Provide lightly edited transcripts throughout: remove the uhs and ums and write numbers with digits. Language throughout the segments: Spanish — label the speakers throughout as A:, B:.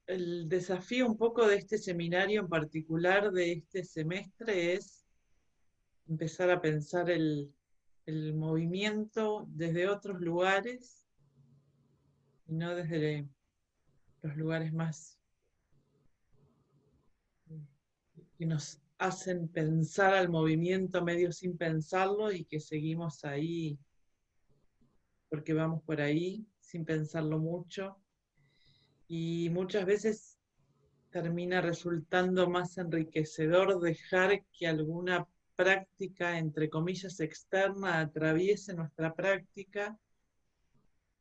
A: el desafío un poco de este seminario en particular de este semestre es empezar a pensar el movimiento desde otros lugares y no desde los lugares más que nos hacen pensar al movimiento medio sin pensarlo y que seguimos ahí porque vamos por ahí sin pensarlo mucho. Y muchas veces termina resultando más enriquecedor dejar que alguna práctica, entre comillas, externa atraviese nuestra práctica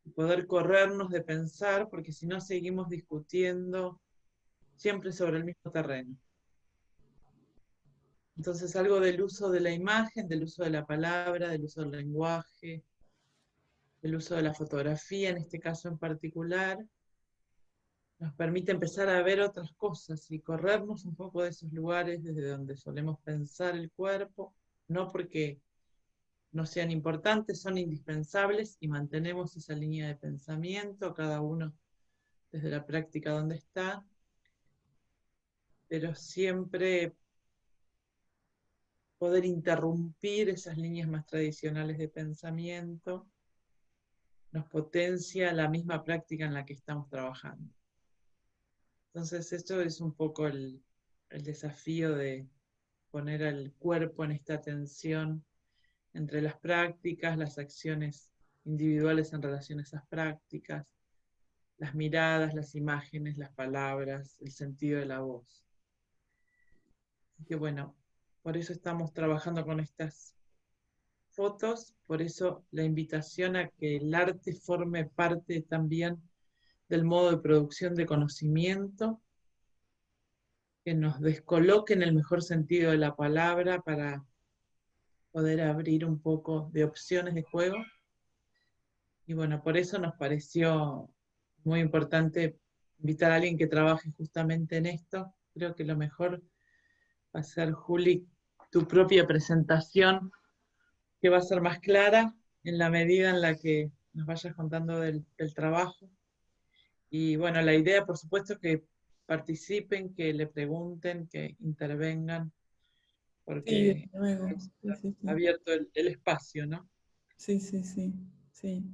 A: y poder corrernos de pensar, porque si no seguimos discutiendo siempre sobre el mismo terreno. Entonces algo del uso de la imagen, del uso de la palabra, del uso del lenguaje, del uso de la fotografía en este caso en particular, nos permite empezar a ver otras cosas y corrernos un poco de esos lugares desde donde solemos pensar el cuerpo, no porque no sean importantes, son indispensables y mantenemos esa línea de pensamiento, cada uno desde la práctica donde está, pero siempre poder interrumpir esas líneas más tradicionales de pensamiento nos potencia la misma práctica en la que estamos trabajando. Entonces esto es un poco el desafío de poner al cuerpo en esta tensión entre las prácticas, las acciones individuales en relación a esas prácticas, las miradas, las imágenes, las palabras, el sentido de la voz. Así que bueno, por eso estamos trabajando con estas fotos, por eso la invitación a que el arte forme parte también del modo de producción de conocimiento, que nos descoloque en el mejor sentido de la palabra para poder abrir un poco de opciones de juego. Y bueno, por eso nos pareció muy importante invitar a alguien que trabaje justamente en esto. Creo que lo mejor va a ser, Juli, tu propia presentación, que va a ser más clara en la medida en la que nos vayas contando del trabajo. Y bueno, la idea, por supuesto, es que participen, que le pregunten, que intervengan,
B: Sí, desde
A: porque
B: luego. Sí,
A: está
B: sí, sí.
A: abierto el espacio, ¿no?
B: Sí, sí, sí. Sí.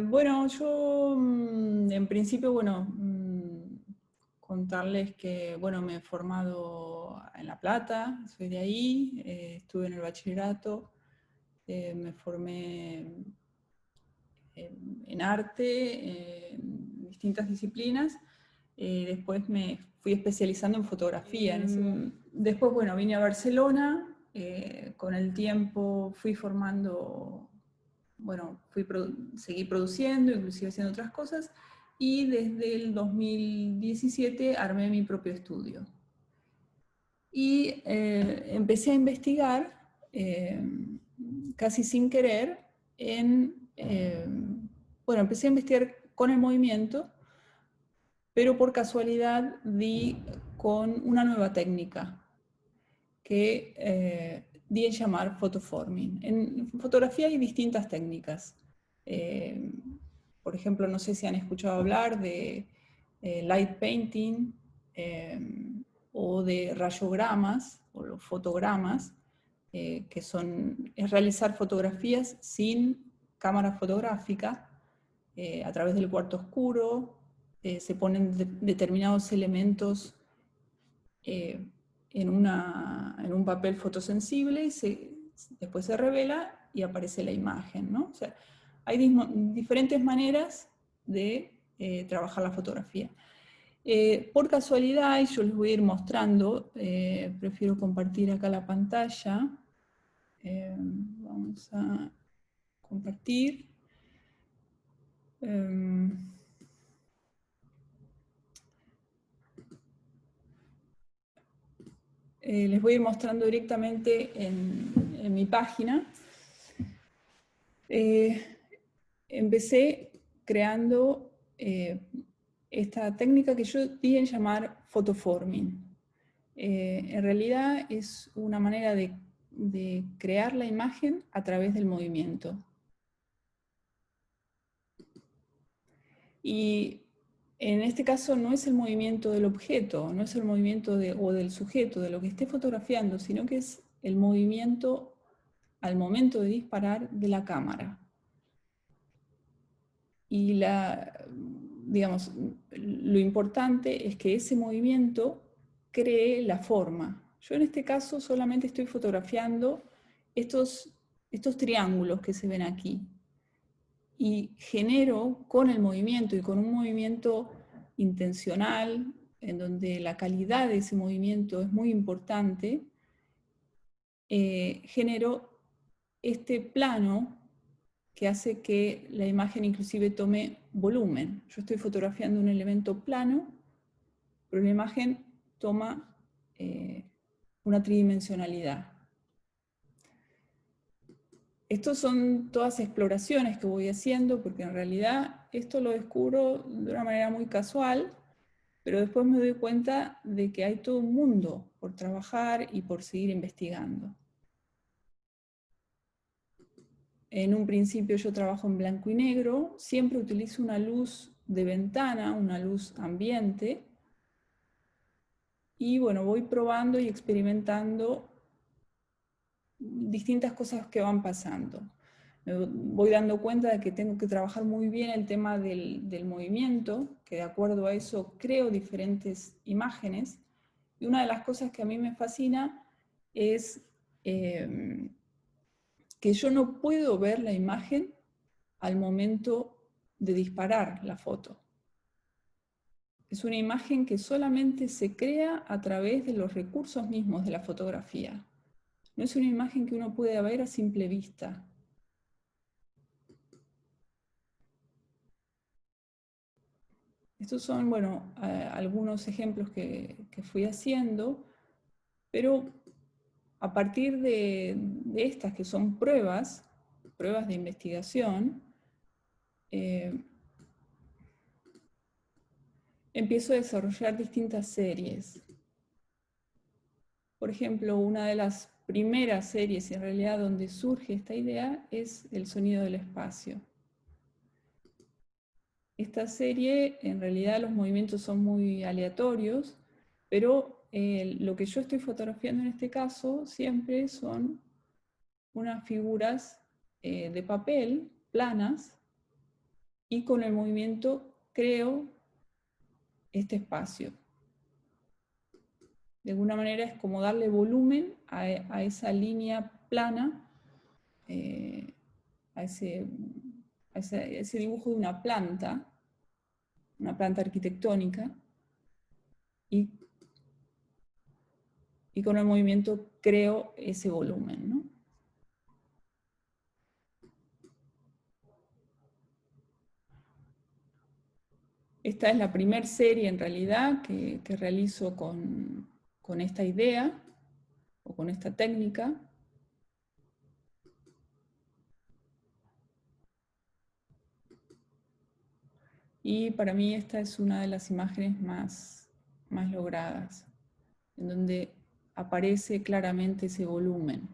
B: Bueno, yo en principio, bueno, contarles que, bueno, me he formado en La Plata, soy de ahí, estuve en el bachillerato, me formé en arte, en distintas disciplinas, después me fui especializando en fotografía. Después, bueno, vine a Barcelona, con el tiempo fui formando, bueno, seguí produciendo, inclusive haciendo otras cosas, y desde el 2017 armé mi propio estudio. Y empecé a investigar, casi sin querer, bueno, empecé a investigar con el movimiento, pero por casualidad di con una nueva técnica que di en llamar photoforming. En fotografía hay distintas técnicas. Eh, por ejemplo, no sé si han escuchado hablar de light painting, o de rayogramas o los fotogramas, que es realizar fotografías sin cámara fotográfica, a través del cuarto oscuro. Se ponen determinados elementos en un papel fotosensible y después se revela y aparece la imagen, ¿no? O sea, hay diferentes maneras de trabajar la fotografía. Por casualidad, y yo les voy a ir mostrando, prefiero compartir acá la pantalla. Vamos a compartir. Les voy a ir mostrando directamente en mi página. Empecé creando esta técnica que yo di en llamar photoforming. En realidad es una manera de crear la imagen a través del movimiento. Y En este caso no es el movimiento del objeto, no es el movimiento o del sujeto, de lo que esté fotografiando, sino que es el movimiento al momento de disparar de la cámara. Y digamos, lo importante es que ese movimiento cree la forma. Yo en este caso solamente estoy fotografiando estos triángulos que se ven aquí. Y genero con el movimiento y con un movimiento intencional, en donde la calidad de ese movimiento es muy importante, genero este plano que hace que la imagen inclusive tome volumen. Yo estoy fotografiando un elemento plano, pero la imagen toma una tridimensionalidad. Estos son todas exploraciones que voy haciendo, porque en realidad esto lo descubro de una manera muy casual, pero después me doy cuenta de que hay todo un mundo por trabajar y por seguir investigando. En un principio yo trabajo en blanco y negro, siempre utilizo una luz de ventana, una luz ambiente, y bueno, voy probando y experimentando distintas cosas que van pasando. Me voy dando cuenta de que tengo que trabajar muy bien el tema del movimiento, que de acuerdo a eso creo diferentes imágenes. Y una de las cosas que a mí me fascina es que yo no puedo ver la imagen al momento de disparar la foto. Es una imagen que solamente se crea a través de los recursos mismos de la fotografía. No es una imagen que uno puede ver a simple vista. Estos son, bueno, algunos ejemplos que fui haciendo, pero a partir de estas que son pruebas de investigación, empiezo a desarrollar distintas series. Por ejemplo, una de las primeras series, en realidad, donde surge esta idea es El sonido del espacio. Esta serie, en realidad, los movimientos son muy aleatorios, pero lo que yo estoy fotografiando en este caso siempre son unas figuras de papel, planas, y con el movimiento creo este espacio. De alguna manera es como darle volumen a esa línea plana, a ese dibujo de una planta arquitectónica, y con el movimiento creo ese volumen, ¿no? Esta es la primera serie en realidad que realizo con esta idea o con esta técnica. Y para mí esta es una de las imágenes más logradas, en donde aparece claramente ese volumen.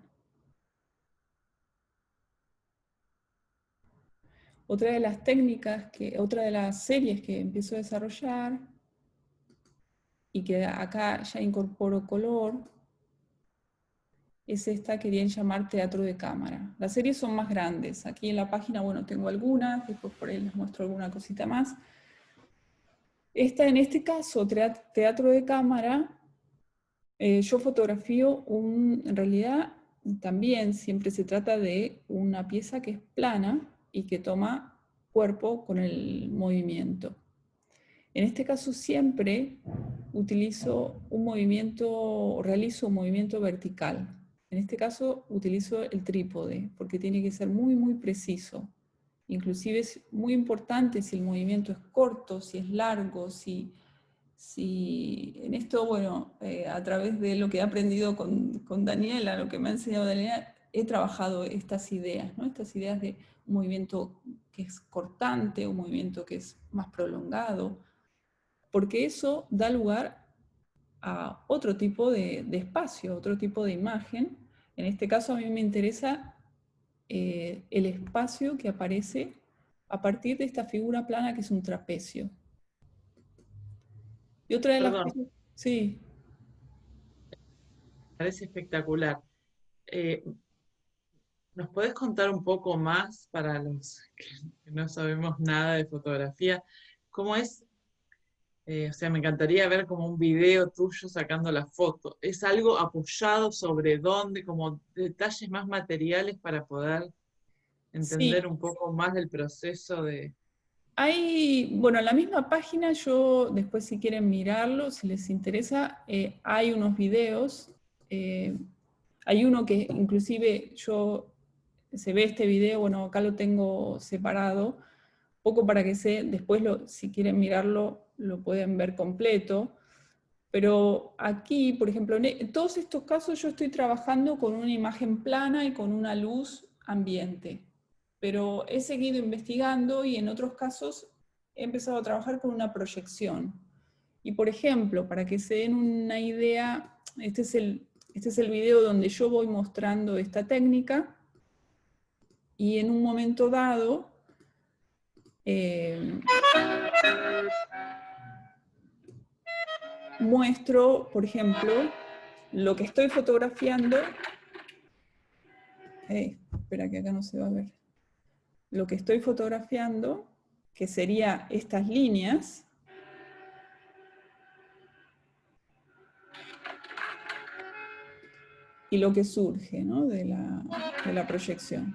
B: Otra de las técnicas, otra de las series que empiezo a desarrollar, y que acá ya incorporo color, es esta que vienen a llamar teatro de cámara. Las series son más grandes. Aquí en la página, bueno, tengo algunas, después por ahí les muestro alguna cosita más. Esta, en este caso, teatro de cámara, yo fotografío en realidad también siempre se trata de una pieza que es plana y que toma cuerpo con el movimiento. En este caso siempre utilizo un movimiento, realizo un movimiento vertical. En este caso utilizo el trípode porque tiene que ser muy, muy preciso. Inclusive es muy importante si el movimiento es corto, si es largo, si en esto, bueno, a través de lo que he aprendido con Daniela, lo que me ha enseñado Daniela, he trabajado estas ideas, ¿no? Estas ideas de un movimiento que es cortante, un movimiento que es más prolongado, porque eso da lugar a otro tipo de espacio, otro tipo de imagen. En este caso a mí me interesa el espacio que aparece a partir de esta figura plana que es un trapecio. Y otra de las
A: Perdón,
B: cosas, sí,
A: parece espectacular. Eh, ¿Nos podés contar un poco más para los que no sabemos nada de fotografía? ¿Cómo es? O sea, me encantaría ver como un video tuyo sacando la foto. ¿Es algo apoyado sobre dónde, como detalles más materiales para poder
B: sí.
A: entender un poco más del proceso de...
B: Hay, bueno, en la misma página yo, después si quieren mirarlo, si les interesa, hay unos videos. eh, Hay uno que inclusive se ve este video, bueno, acá lo tengo separado, poco para que después si quieren mirarlo, lo pueden ver completo. Pero aquí, por ejemplo, en todos estos casos yo estoy trabajando con una imagen plana y con una luz ambiente. Pero he seguido investigando y en otros casos he empezado a trabajar con una proyección. Y por ejemplo, para que se den una idea, este es el video donde yo voy mostrando esta técnica y en un momento dado eh, muestro, por ejemplo, lo que estoy fotografiando. Espera que acá no se va a ver. Lo que estoy fotografiando, que sería estas líneas, y lo que surge, ¿no?, de la proyección.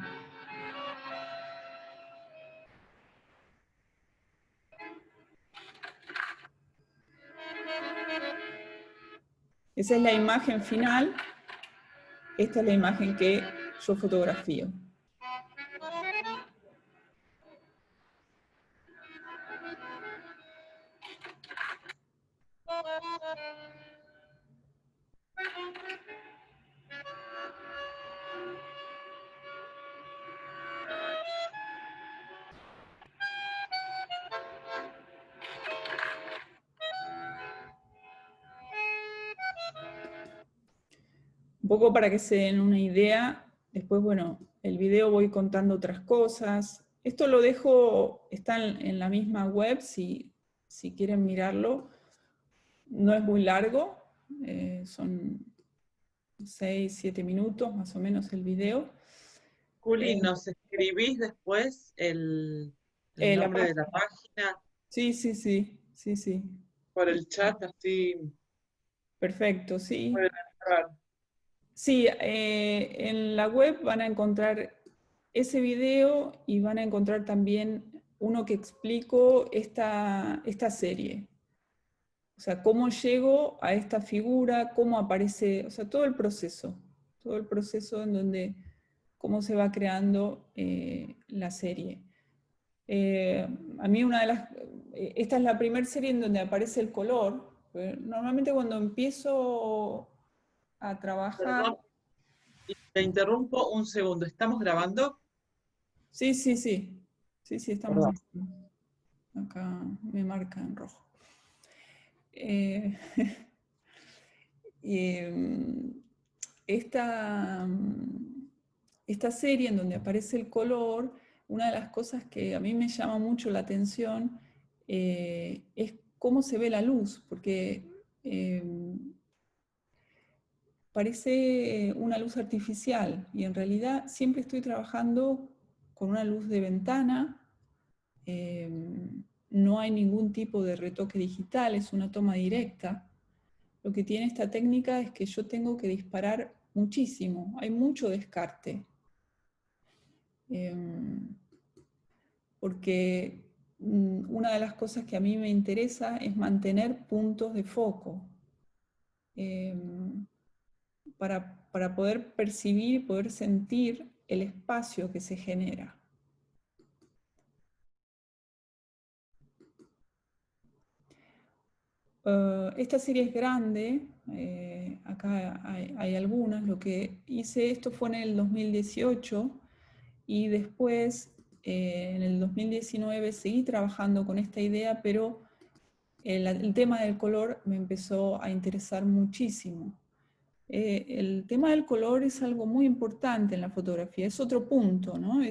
B: Esa es la imagen final, esta es la imagen que yo fotografío. Un poco para que se den una idea, después, bueno, el video voy contando otras cosas. Esto lo dejo, está en la misma web, si quieren mirarlo. No es muy largo, son 6, 7 minutos más o menos el video.
A: Juli,
B: Eh,
A: ¿nos escribís después el
B: la
A: nombre de la
B: página.
A: página
B: Sí, sí, sí, sí, sí.
A: por el chat? Así
B: Perfecto, sí.
A: pueden entrar.
B: Sí, en la web van a encontrar ese video y van a encontrar también uno que explico esta serie. O sea, cómo llego a esta figura, cómo aparece, o sea, todo el proceso en donde, cómo se va creando la serie. Eh, a mí esta es la primera serie en donde aparece el color. Normalmente cuando empiezo a trabajar,
A: Perdón, y te interrumpo un segundo. ¿Estamos grabando?
B: sí, sí, sí, sí, sí, estamos
A: Perdón.
B: grabando. Acá me marca en rojo. Eh, y, esta, esta serie en donde aparece el color, una de las cosas que a mí me llama mucho la atención es cómo se ve la luz, porque eh, parece una luz artificial y en realidad siempre estoy trabajando con una luz de ventana. eh, no hay ningún tipo de retoque digital, es una toma directa. Lo que tiene esta técnica es que yo tengo que disparar muchísimo, hay mucho descarte. Porque una de las cosas que a mí me interesa es mantener puntos de foco para poder percibir y poder sentir el espacio que se genera. Esta serie es grande, acá hay algunas. Lo que hice, esto fue en el 2018 y después en el 2019 seguí trabajando con esta idea, pero el tema del color me empezó a interesar muchísimo. El tema del color es algo muy importante en la fotografía, es otro punto, ¿no?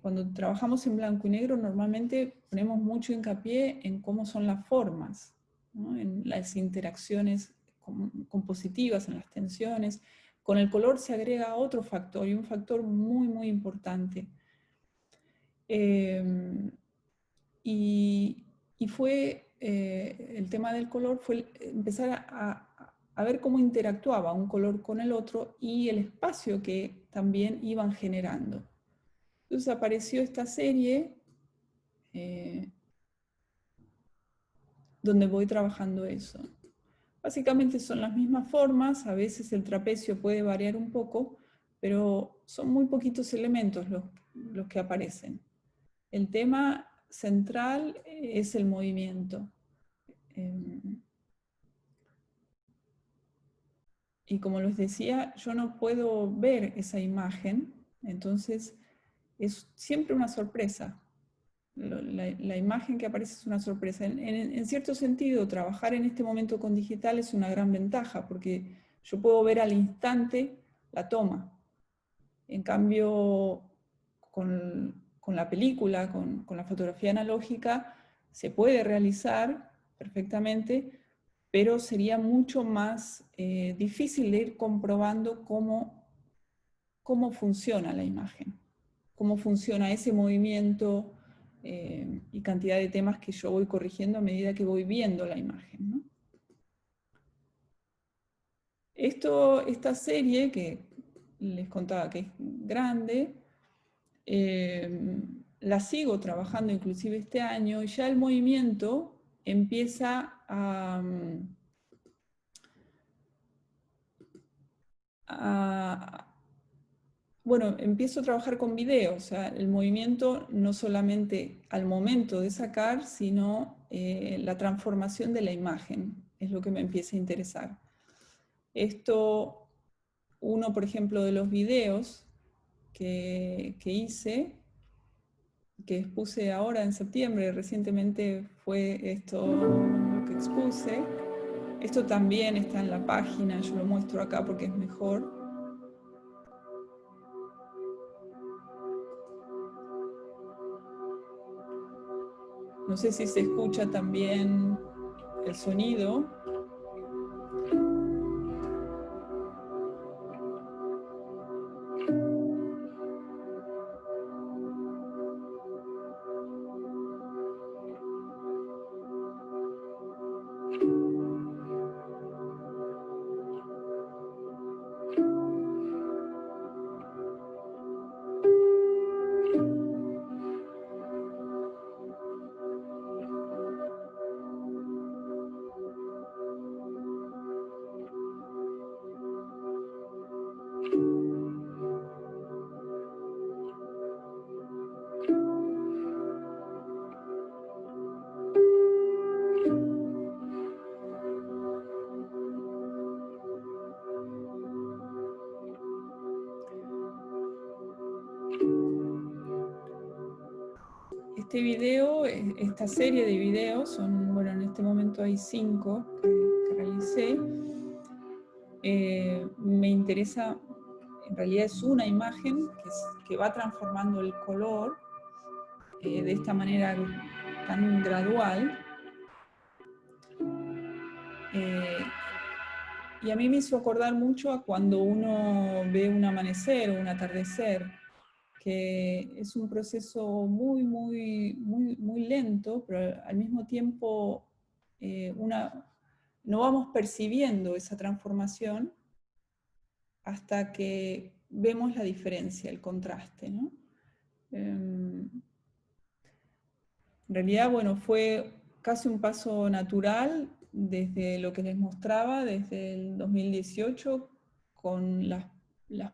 B: Cuando trabajamos en blanco y negro normalmente ponemos mucho hincapié en cómo son las formas, ¿no? En las interacciones compositivas, en las tensiones. Con el color se agrega otro factor, y un factor muy, muy importante. Y fue, el tema del color fue empezar a ver cómo interactuaba un color con el otro y el espacio que también iban generando. Entonces apareció esta serie donde voy trabajando eso. Básicamente son las mismas formas, a veces el trapecio puede variar un poco, pero son muy poquitos elementos los que aparecen. El tema central es el movimiento. Y como les decía, yo no puedo ver esa imagen, entonces es siempre una sorpresa. La imagen que aparece es una sorpresa. En cierto sentido, trabajar en este momento con digital es una gran ventaja, porque yo puedo ver al instante la toma. En cambio, con la película, con la fotografía analógica, se puede realizar perfectamente, pero sería mucho más difícil de ir comprobando cómo funciona la imagen, cómo funciona ese movimiento y cantidad de temas que yo voy corrigiendo a medida que voy viendo la imagen, ¿no? Esta serie que les contaba que es grande, la sigo trabajando inclusive este año, y ya el movimiento empieza bueno, empiezo a trabajar con video, o sea, el movimiento no solamente al momento de sacar, sino la transformación de la imagen, es lo que me empieza a interesar. Esto, uno, por ejemplo, de los videos que hice, que expuse ahora en septiembre, recientemente fue esto lo que expuse. Esto también está en la página, yo lo muestro acá porque es mejor. No sé si se escucha también el sonido. Este video, esta serie de videos, son, bueno, en este momento hay 5 que realicé. Me interesa, en realidad es una imagen que va transformando el color de esta manera tan gradual. Y a mí me hizo acordar mucho a cuando uno ve un amanecer o un atardecer, que es un proceso muy, muy, muy, muy lento, pero al mismo tiempo no vamos percibiendo esa transformación hasta que vemos la diferencia, el contraste, ¿no? En realidad, bueno, fue casi un paso natural desde lo que les mostraba, desde el 2018, con las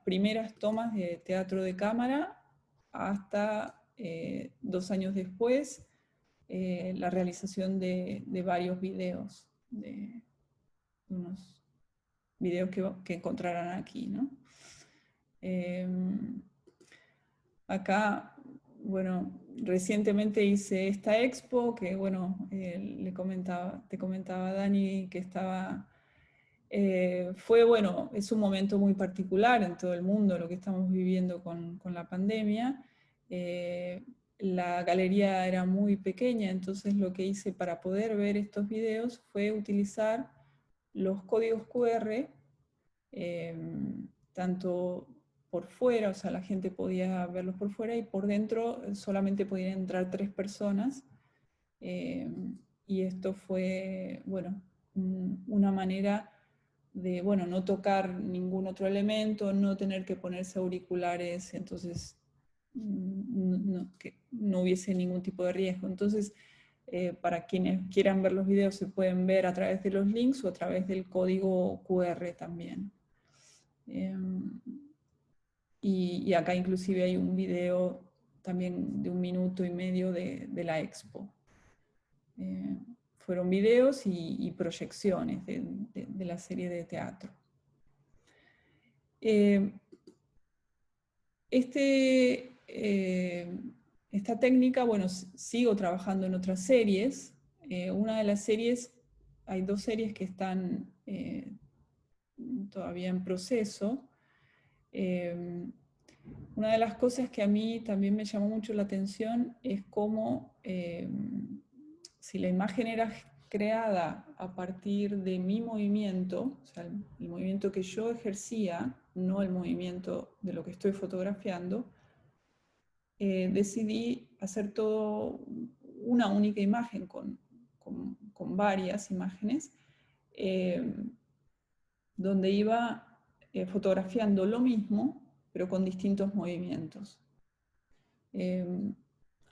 B: primeras tomas de teatro de cámara, hasta 2 años después, la realización de varios videos, de unos videos que encontrarán aquí, ¿no? Acá, bueno, recientemente hice esta expo que, bueno, te comentaba Dani que estaba, fue, bueno, es un momento muy particular en todo el mundo lo que estamos viviendo con la pandemia. la galería era muy pequeña, entonces lo que hice para poder ver estos videos fue utilizar los códigos QR, tanto por fuera, o sea, la gente podía verlos por fuera, y por dentro solamente podían entrar 3 personas. Y esto fue, bueno, una manera de, bueno, no tocar ningún otro elemento, no tener que ponerse auriculares, entonces que no hubiese ningún tipo de riesgo. Entonces, para quienes quieran ver los videos se pueden ver a través de los links o a través del código QR también. Y acá inclusive hay un video también de 1 minuto y medio de la expo. Fueron videos y proyecciones de la serie de teatro. Esta técnica, bueno, sigo trabajando en otras series. Una de las series, hay 2 series que están todavía en proceso. Una de las cosas que a mí también me llamó mucho la atención es cómo, si la imagen era creada a partir de mi movimiento, o sea, el movimiento que yo ejercía, no el movimiento de lo que estoy fotografiando, decidí hacer todo una única imagen con varias imágenes, donde iba fotografiando lo mismo, pero con distintos movimientos.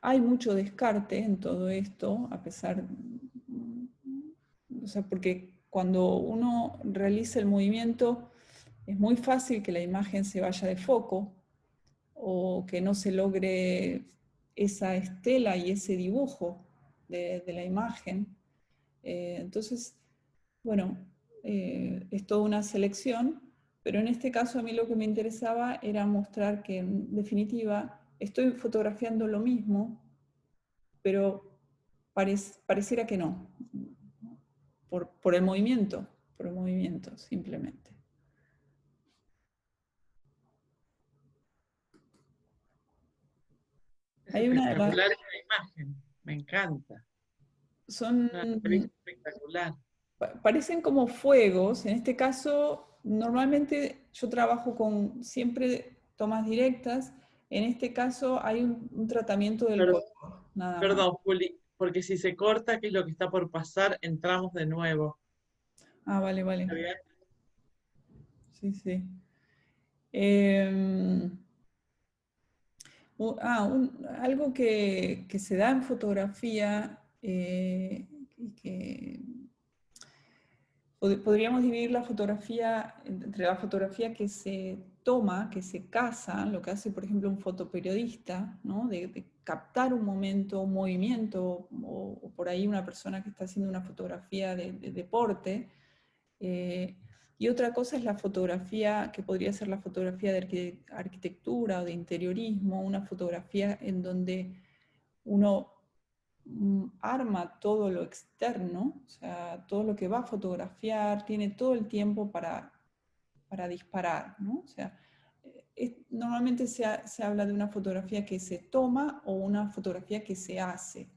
B: Hay mucho descarte en todo esto, a pesar, o sea, porque cuando uno realiza el movimiento es muy fácil que la imagen se vaya de foco o que no se logre esa estela y ese dibujo de la imagen. Entonces, bueno, es toda una selección, pero en este caso a mí lo que me interesaba era mostrar que en definitiva estoy fotografiando lo mismo, pero pareciera que no, por el movimiento, simplemente.
A: Es
B: Hay una de las,
A: espectacular esta imagen, me encanta.
B: son,
A: Una experiencia espectacular.
B: parecen como fuegos. En este caso, normalmente yo trabajo con siempre tomas directas. En este caso hay un tratamiento del
A: Perdón,
B: color, nada más.
A: perdón, Juli, porque si se corta, ¿qué es lo que está por pasar? Entramos de nuevo.
B: Ah, vale, vale.
A: ¿Está bien?
B: Sí, sí. Eh, algo que se da en fotografía, y que podríamos dividir la fotografía entre la fotografía que se toma, que se caza, lo que hace, por ejemplo, un fotoperiodista, ¿no? De captar un momento, un movimiento, o por ahí una persona que está haciendo una fotografía de deporte. Y otra cosa es la fotografía, que podría ser la fotografía de arquitectura o de interiorismo, una fotografía en donde uno arma todo lo externo, o sea, todo lo que va a fotografiar, tiene todo el tiempo para disparar, ¿no? O sea, normalmente se habla de una fotografía que se toma o una fotografía que se hace.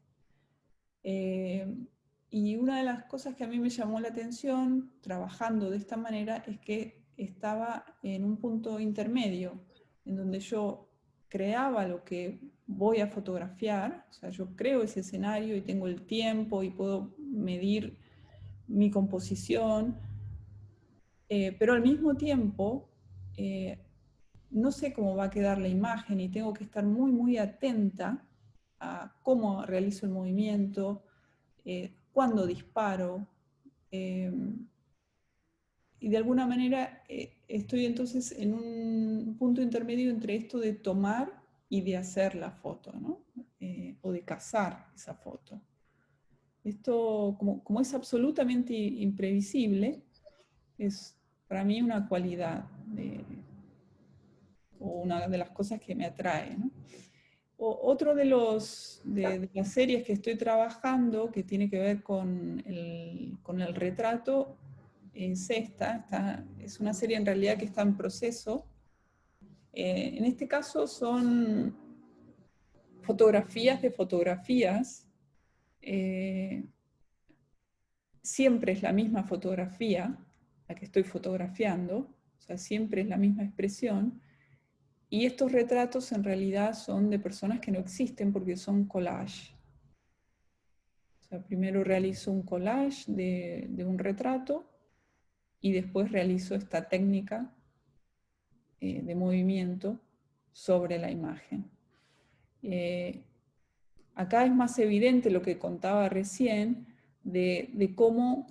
B: Y una de las cosas que a mí me llamó la atención trabajando de esta manera es que estaba en un punto intermedio, en donde yo creaba lo que voy a fotografiar, o sea, yo creo ese escenario y tengo el tiempo y puedo medir mi composición, pero al mismo tiempo no sé cómo va a quedar la imagen y tengo que estar muy, muy atenta a cómo realizo el movimiento, cuándo disparo, y de alguna manera estoy entonces en un punto intermedio entre esto de tomar y de hacer la foto, ¿no? O de cazar esa foto. Esto, como es absolutamente imprevisible, es para mí una cualidad o una de las cosas que me atrae, ¿no? Otro de las series que estoy trabajando que tiene que ver con el retrato es es una serie en realidad que está en proceso. En este caso son fotografías de fotografías, siempre es la misma fotografía, la que estoy fotografiando, o sea, siempre es la misma expresión, y estos retratos en realidad son de personas que no existen porque son collage. O sea, primero realizo un collage de un retrato y después realizo esta técnica de movimiento sobre la imagen. Acá es más evidente lo que contaba recién de cómo,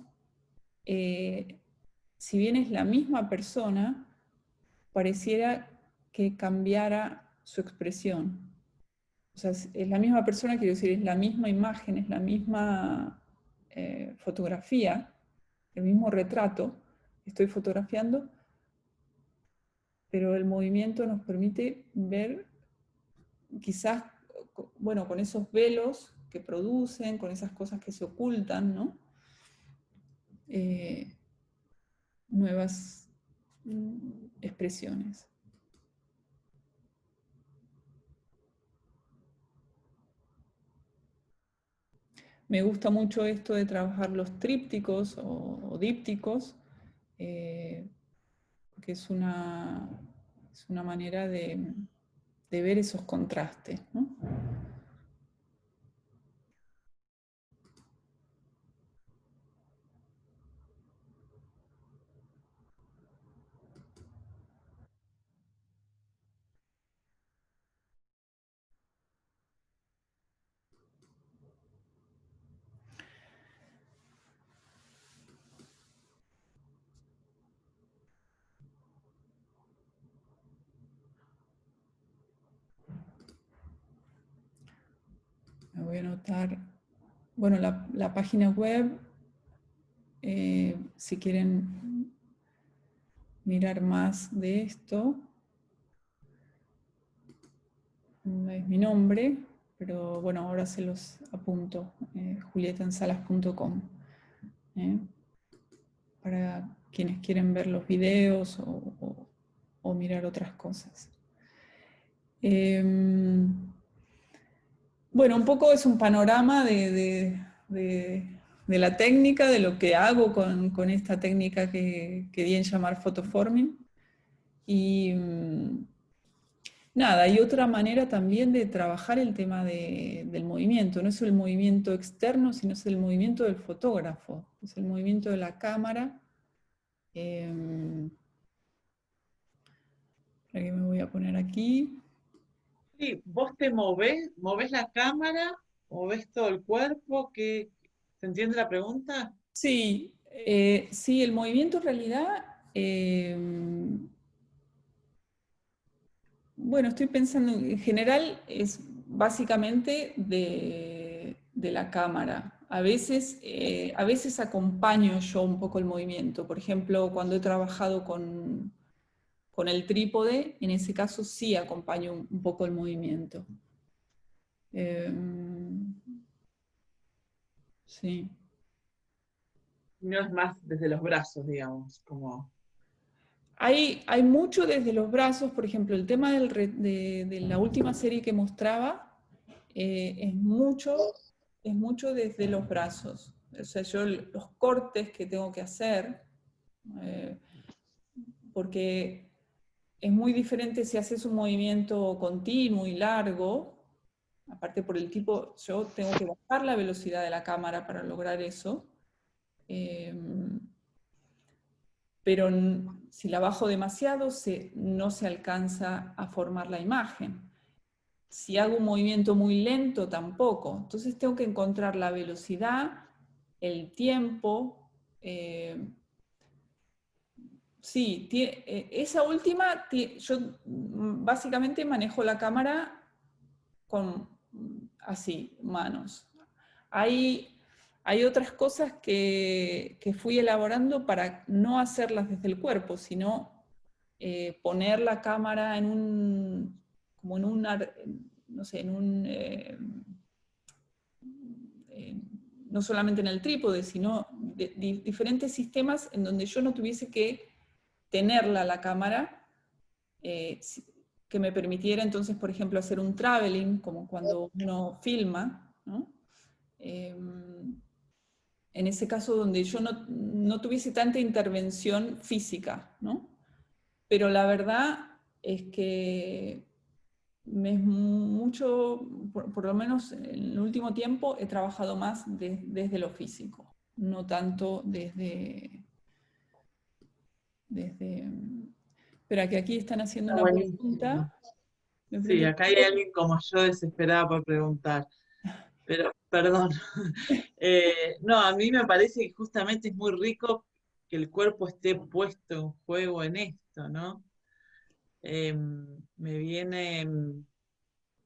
B: si bien es la misma persona, pareciera que cambiara su expresión. O sea, es la misma persona, quiero decir, es la misma imagen, es la misma fotografía, el mismo retrato que estoy fotografiando, pero el movimiento nos permite ver, quizás, bueno, con esos velos que producen, con esas cosas que se ocultan, ¿no? Nuevas expresiones. Me gusta mucho esto de trabajar los trípticos o dípticos, porque es una manera de ver esos contrastes, ¿no? Me voy a anotar, bueno, la página web, si quieren mirar más de esto, es mi nombre, pero bueno, ahora se los apunto, julietaensalas.com, para quienes quieren ver los videos o mirar otras cosas. Bueno, un poco es un panorama de la técnica, de lo que hago con esta técnica que di en llamar photoforming. Y nada, hay otra manera también de trabajar el tema del movimiento. No es el movimiento externo, sino es el movimiento del fotógrafo. Es el movimiento de la cámara. Aquí me voy a poner aquí.
A: Sí, vos te movés la cámara, movés todo el cuerpo, ¿se entiende la pregunta?
B: Sí, sí, el movimiento en realidad, bueno, estoy pensando, en general es básicamente de la cámara. A veces acompaño yo un poco el movimiento. Por ejemplo, cuando he trabajado con el trípode, en ese caso sí acompaño un poco el movimiento. Sí.
A: No es más desde los brazos, digamos, como...
B: Hay mucho desde los brazos, por ejemplo, el tema de la última serie que mostraba es mucho desde los brazos. O sea, yo los cortes que tengo que hacer, eh, porque es muy diferente si haces un movimiento continuo y largo, aparte por el tipo, yo tengo que bajar la velocidad de la cámara para lograr eso. Pero si la bajo demasiado no se alcanza a formar la imagen. Si hago un movimiento muy lento, tampoco. Entonces tengo que encontrar la velocidad, el tiempo. Sí, esa última, yo básicamente manejo la cámara con así, manos. Hay otras cosas que fui elaborando para no hacerlas desde el cuerpo, sino poner la cámara en un, como en un, no sé, en un, no solamente en el trípode, sino diferentes sistemas en donde yo no tuviese que tenerla la cámara, que me permitiera entonces, por ejemplo, hacer un traveling, como cuando uno filma, ¿no? En ese caso donde yo no tuviese tanta intervención física, ¿no? Pero la verdad es que me es mucho, por lo menos en el último tiempo, he trabajado más desde lo físico, no tanto desde. Espera, que aquí están haciendo
A: Está
B: una
A: buenísimo.
B: pregunta. Me
A: Sí,
B: preguntan,
A: acá hay alguien como yo desesperada por preguntar. Pero, perdón. No, a mí me parece que justamente es muy rico que el cuerpo esté puesto en juego en esto, ¿no? Me viene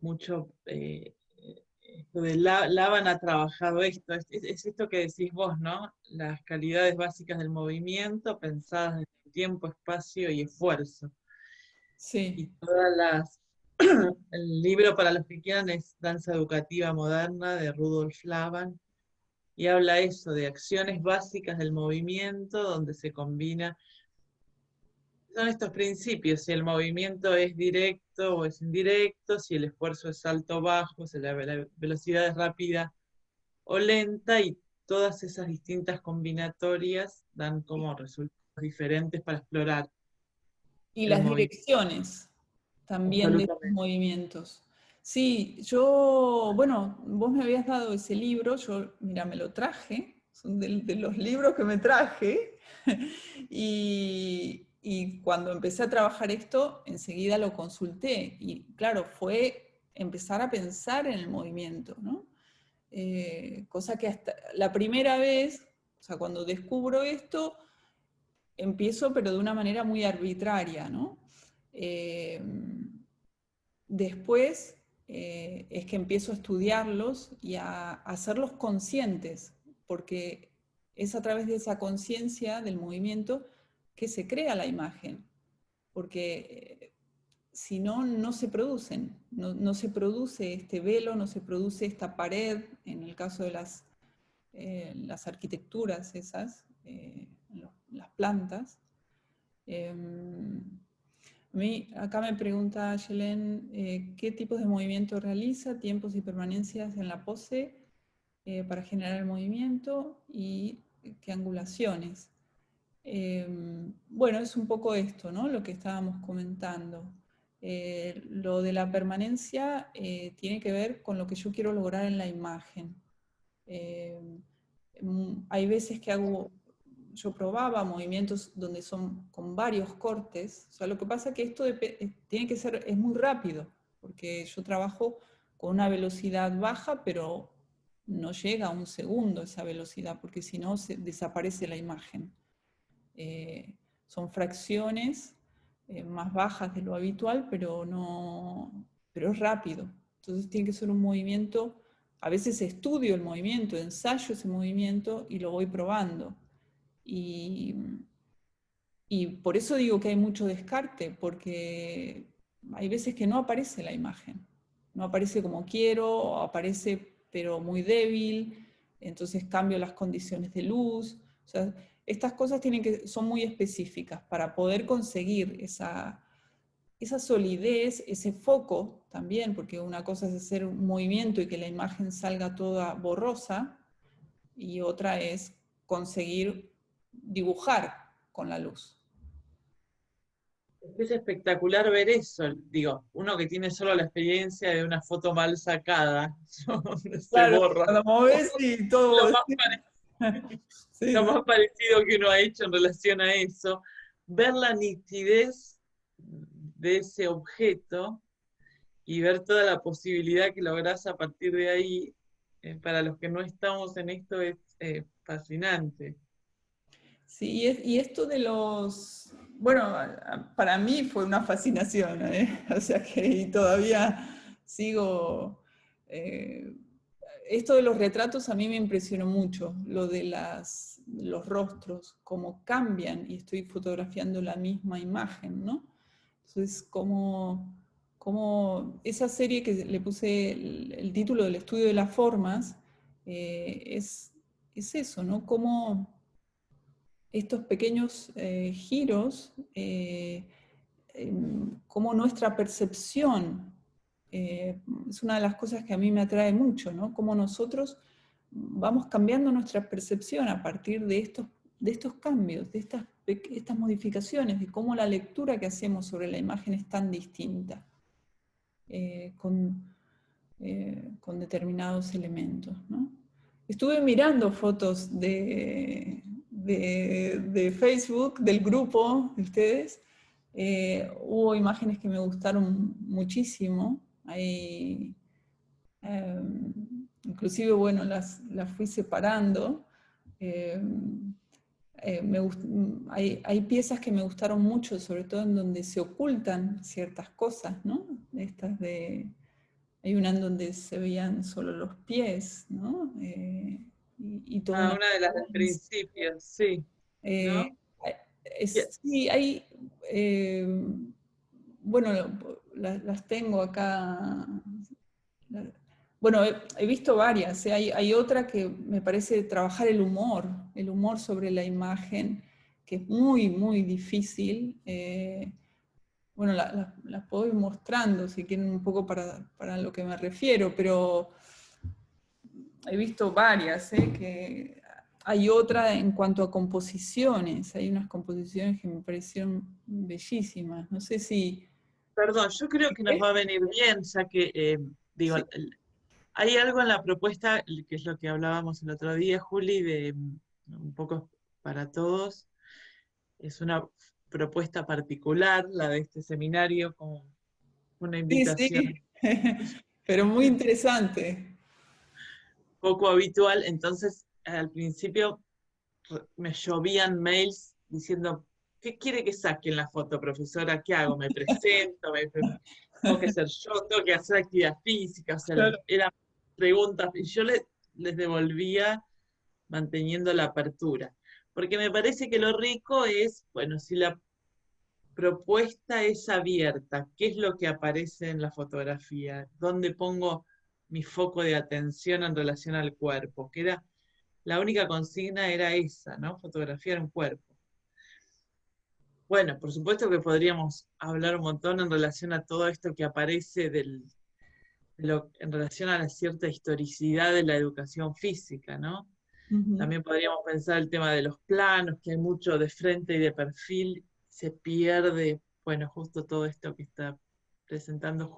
A: mucho esto de Laban ha trabajado esto, es esto que decís vos, ¿no? Las calidades básicas del movimiento pensadas en tiempo, espacio y esfuerzo. Y
B: sí,
A: todas las el libro para los que quieran es Danza Educativa Moderna de Rudolf Laban y habla eso de acciones básicas del movimiento donde se combina, son estos principios, si el movimiento es directo o es indirecto, si el esfuerzo es alto o bajo, si la velocidad es rápida o lenta y todas esas distintas combinatorias dan como resultados diferentes para explorar
B: y
A: el
B: las
A: movimiento.
B: direcciones también de estos
A: Absolutamente.
B: movimientos. Sí, yo, bueno, vos me habías dado ese libro, yo, mira, me lo traje, son de los libros que me traje, y cuando empecé a trabajar esto, enseguida lo consulté, y claro, fue empezar a pensar en el movimiento, ¿no? Cosa que hasta la primera vez, o sea, cuando descubro esto, empiezo pero de una manera muy arbitraria, ¿no? Eh, Después es que empiezo a estudiarlos y a hacerlos conscientes, porque es a través de esa conciencia del movimiento que se crea la imagen, porque si no, no se producen, no se produce este velo, no se produce esta pared, en el caso de las arquitecturas esas, las plantas. A mí, acá me pregunta Yelen, ¿qué tipos de movimiento realiza, tiempos y permanencias en la pose para generar el movimiento y qué angulaciones? Bueno, es un poco esto, ¿no? Lo que estábamos comentando. Lo de la permanencia tiene que ver con lo que yo quiero lograr en la imagen. Eh, Hay veces que yo probaba movimientos donde son con varios cortes, o sea, lo que pasa es que esto tiene que ser, es muy rápido, porque yo trabajo con una velocidad baja, pero no llega a un segundo esa velocidad, porque si no desaparece la imagen. Eh, Son fracciones más bajas de lo habitual, pero no, pero es rápido. Entonces tiene que ser un movimiento, a veces estudio el movimiento, ensayo ese movimiento y lo voy probando. Y, y por eso digo que hay mucho descarte, porque hay veces que no aparece la imagen. No aparece como quiero, o aparece pero muy débil, entonces cambio las condiciones de luz. O sea, estas cosas son muy específicas para poder conseguir esa solidez, ese foco también, porque una cosa es hacer un movimiento y que la imagen salga toda borrosa, y otra es conseguir dibujar con la luz.
A: Es espectacular ver eso, digo, uno que tiene solo la experiencia de una foto mal sacada, donde se
B: Claro,
A: borra.
B: cuando moves y
A: Lo
B: todo.
A: más,
B: Sí,
A: lo
B: sí.
A: más parecido que uno ha hecho en relación a eso, ver la nitidez de ese objeto y ver toda la posibilidad que lográs a partir de ahí, para los que no estamos en esto es fascinante.
B: Sí, y esto de los, bueno, para mí fue una fascinación, ¿eh? O sea que y todavía sigo, eh, esto de los retratos a mí me impresionó mucho, lo de los rostros, cómo cambian y estoy fotografiando la misma imagen, ¿no? Entonces, como esa serie que le puse el título del estudio de las formas, es eso, ¿no? Cómo estos pequeños giros cómo nuestra percepción, es una de las cosas que a mí me atrae mucho, ¿no? Cómo nosotros vamos cambiando nuestra percepción a partir de estos cambios, de estas modificaciones, de cómo la lectura que hacemos sobre la imagen es tan distinta, con determinados elementos, ¿no? Estuve mirando fotos de Facebook, del grupo de ustedes. Hubo imágenes que me gustaron muchísimo. Inclusive, bueno, las fui separando. Eh, hay piezas que me gustaron mucho, sobre todo en donde se ocultan ciertas cosas, ¿no? Hay una en donde se veían solo los pies, ¿no? Y toda una...
A: Una de las del principio, sí,
B: Eh,
A: ¿no?
B: sí, hay... eh, bueno, las tengo acá. Bueno, he visto varias. Hay otra que me parece trabajar el humor sobre la imagen, que es muy, muy difícil. Bueno, las puedo ir mostrando si quieren un poco para lo que me refiero, pero he visto varias, que hay otra en cuanto a composiciones, hay unas composiciones que me parecieron bellísimas. No sé si...
A: Perdón, yo creo que nos va a venir bien, ya que, digo,
B: Sí,
A: hay algo en la propuesta, que es lo que hablábamos el otro día, Juli, de un poco para todos. Es una propuesta particular, la de este seminario, con una
B: sí,
A: invitación
B: sí. Pero muy interesante.
A: poco habitual. Entonces, al principio me llovían mails diciendo, ¿qué quiere que saque en la foto, profesora? ¿Qué hago? ¿Me presento? ¿Tengo que ser yo? ¿Tengo que hacer actividad física? O sea,
B: Claro.
A: eran preguntas y yo les devolvía manteniendo la apertura. Porque me parece que lo rico es, bueno, si la propuesta es abierta, ¿qué es lo que aparece en la fotografía? ¿Dónde pongo mi foco de atención en relación al cuerpo? Que era, la única consigna era esa, ¿no? Fotografiar un cuerpo. Bueno, por supuesto que podríamos hablar un montón en relación a todo esto que aparece en relación a la cierta historicidad de la educación física, ¿no?
B: Ujú.
A: También podríamos pensar el tema de los planos, que hay mucho de frente y de perfil, se pierde, bueno, justo todo esto que está presentando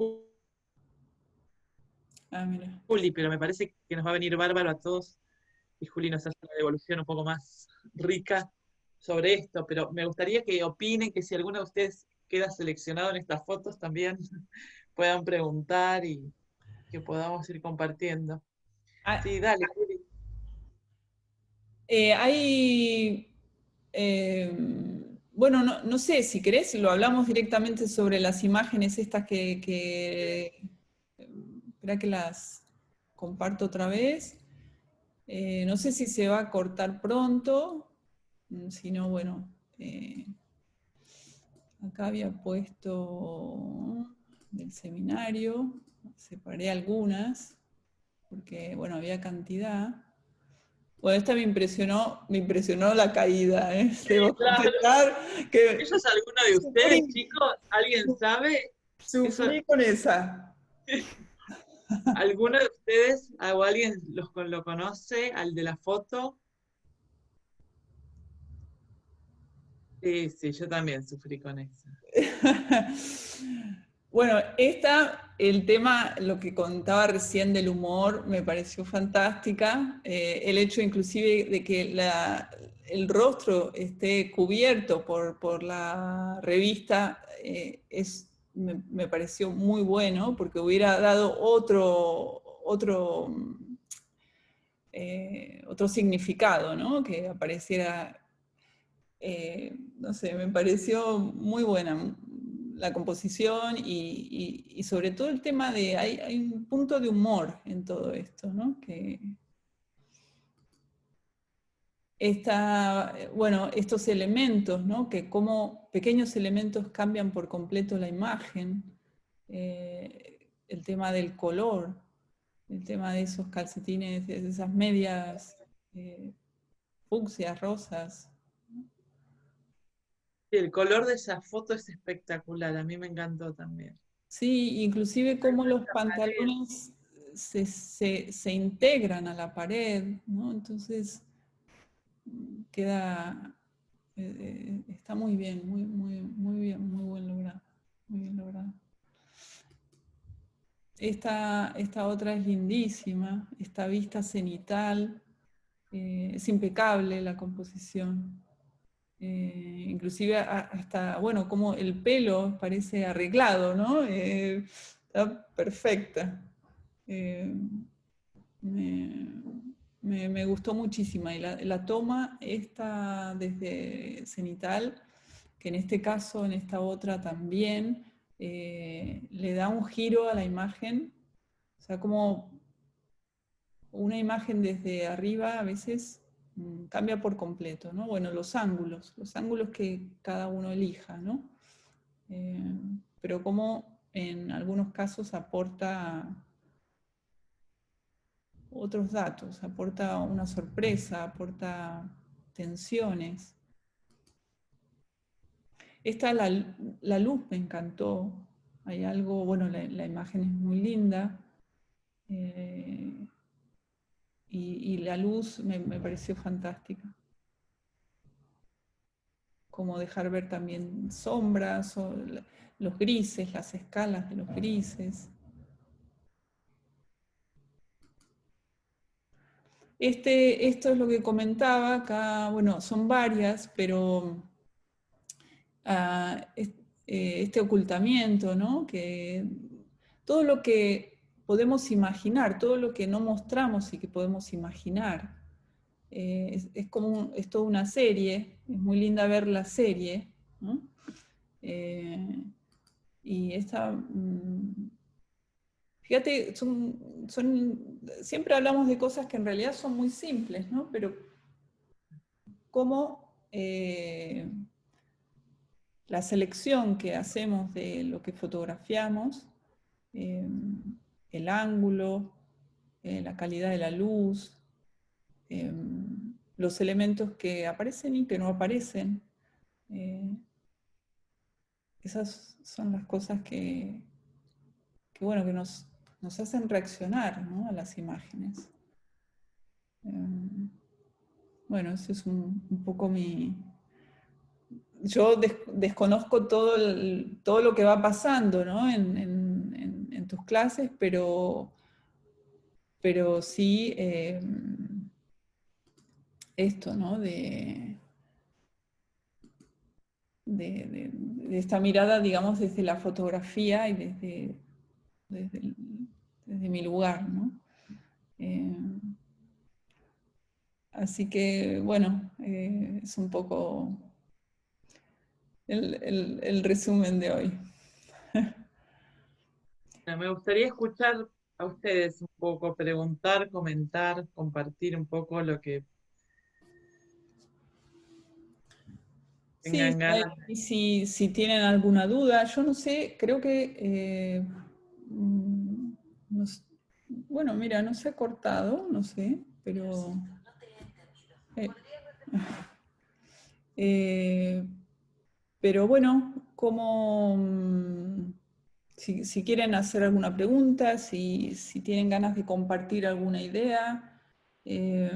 B: Ah, mira.
A: Juli, pero me parece que nos va a venir bárbaro a todos y Juli nos hace una devolución un poco más rica sobre esto, pero me gustaría que opinen, que si alguno de ustedes queda seleccionado en estas fotos también puedan preguntar y que podamos ir compartiendo.
B: Ah,
A: Sí, dale, Juli.
B: hay, bueno, no sé, si querés, lo hablamos directamente sobre las imágenes estas espera que las comparto otra vez. No sé si se va a cortar pronto, si no, bueno, acá había puesto del seminario, separé algunas, porque, bueno, había cantidad. Bueno, esta me impresionó la caída, ¿eh? Debo
A: Claro.
B: confesar que
A: ¿Eso es alguno de ustedes,
B: sufrí,
A: chicos? ¿Alguien sabe? Eso,
B: sufrí con esa.
A: ¿alguno de ustedes o alguien lo conoce, al de la foto? Sí, sí, yo también sufrí con eso.
B: Bueno, el tema, lo que contaba recién del humor, me pareció fantástica. El hecho inclusive de que el rostro esté cubierto por la revista me pareció muy bueno, porque hubiera dado otro significado, ¿no? Que apareciera, no sé, me pareció muy buena la composición y sobre todo el tema de, hay un punto de humor en todo esto, ¿no? Bueno, estos elementos, ¿no? Que como pequeños elementos cambian por completo la imagen, el tema del color, el tema de esos calcetines, de esas medias fucsias, rosas.
A: El color de esa foto es espectacular, a mí me encantó también.
B: Sí, inclusive cómo los
A: La pared.
B: pantalones se integran a la pared, ¿no? Entonces queda, está muy bien, muy bien, muy buen logrado, muy bien logrado. Esta otra es lindísima, esta vista cenital, es impecable la composición. Inclusive hasta, bueno, como el pelo parece arreglado, ¿no? Está perfecta. Eh, me, me gustó muchísimo. Y la toma esta desde cenital, que en este caso, en esta otra también, le da un giro a la imagen. O sea, como una imagen desde arriba a veces cambia por completo, ¿no? Bueno, los ángulos que cada uno elija, ¿no? Eh, pero como en algunos casos aporta otros datos, aporta una sorpresa, aporta tensiones. Esta, la luz me encantó, hay algo, bueno, la imagen es muy linda, eh, y la luz me pareció fantástica. Como dejar ver también sombras, o los grises, las escalas de los grises. Esto es lo que comentaba acá, bueno, son varias, pero este ocultamiento, ¿no? Que todo lo que podemos imaginar, todo lo que no mostramos y que podemos imaginar, es como, es toda una serie, es muy linda ver la serie, ¿no? Y esta, fíjate, siempre hablamos de cosas que en realidad son muy simples, ¿no? Pero cómo la selección que hacemos de lo que fotografiamos, eh, el ángulo, la calidad de la luz, eh, los elementos que aparecen y que no aparecen, eh, esas son las cosas bueno, que nos hacen reaccionar, ¿no? A las imágenes. Bueno, ese es un poco mi... Yo desconozco todo lo que va pasando, ¿no? En tus clases, pero sí, esto, ¿no? De esta mirada, digamos, desde la fotografía y desde, desde mi lugar, ¿no? Eh, Así que, bueno, es un poco el resumen de hoy.
A: Me gustaría escuchar a ustedes un poco, preguntar, comentar, compartir un poco lo que
B: Sí,
A: tengan ganas.
B: si tienen alguna duda, yo no sé, creo que, no bueno, mira, no se ha cortado, no sé, pero... eh, eh, pero bueno, como si quieren hacer alguna pregunta, si tienen ganas de compartir alguna idea, eh,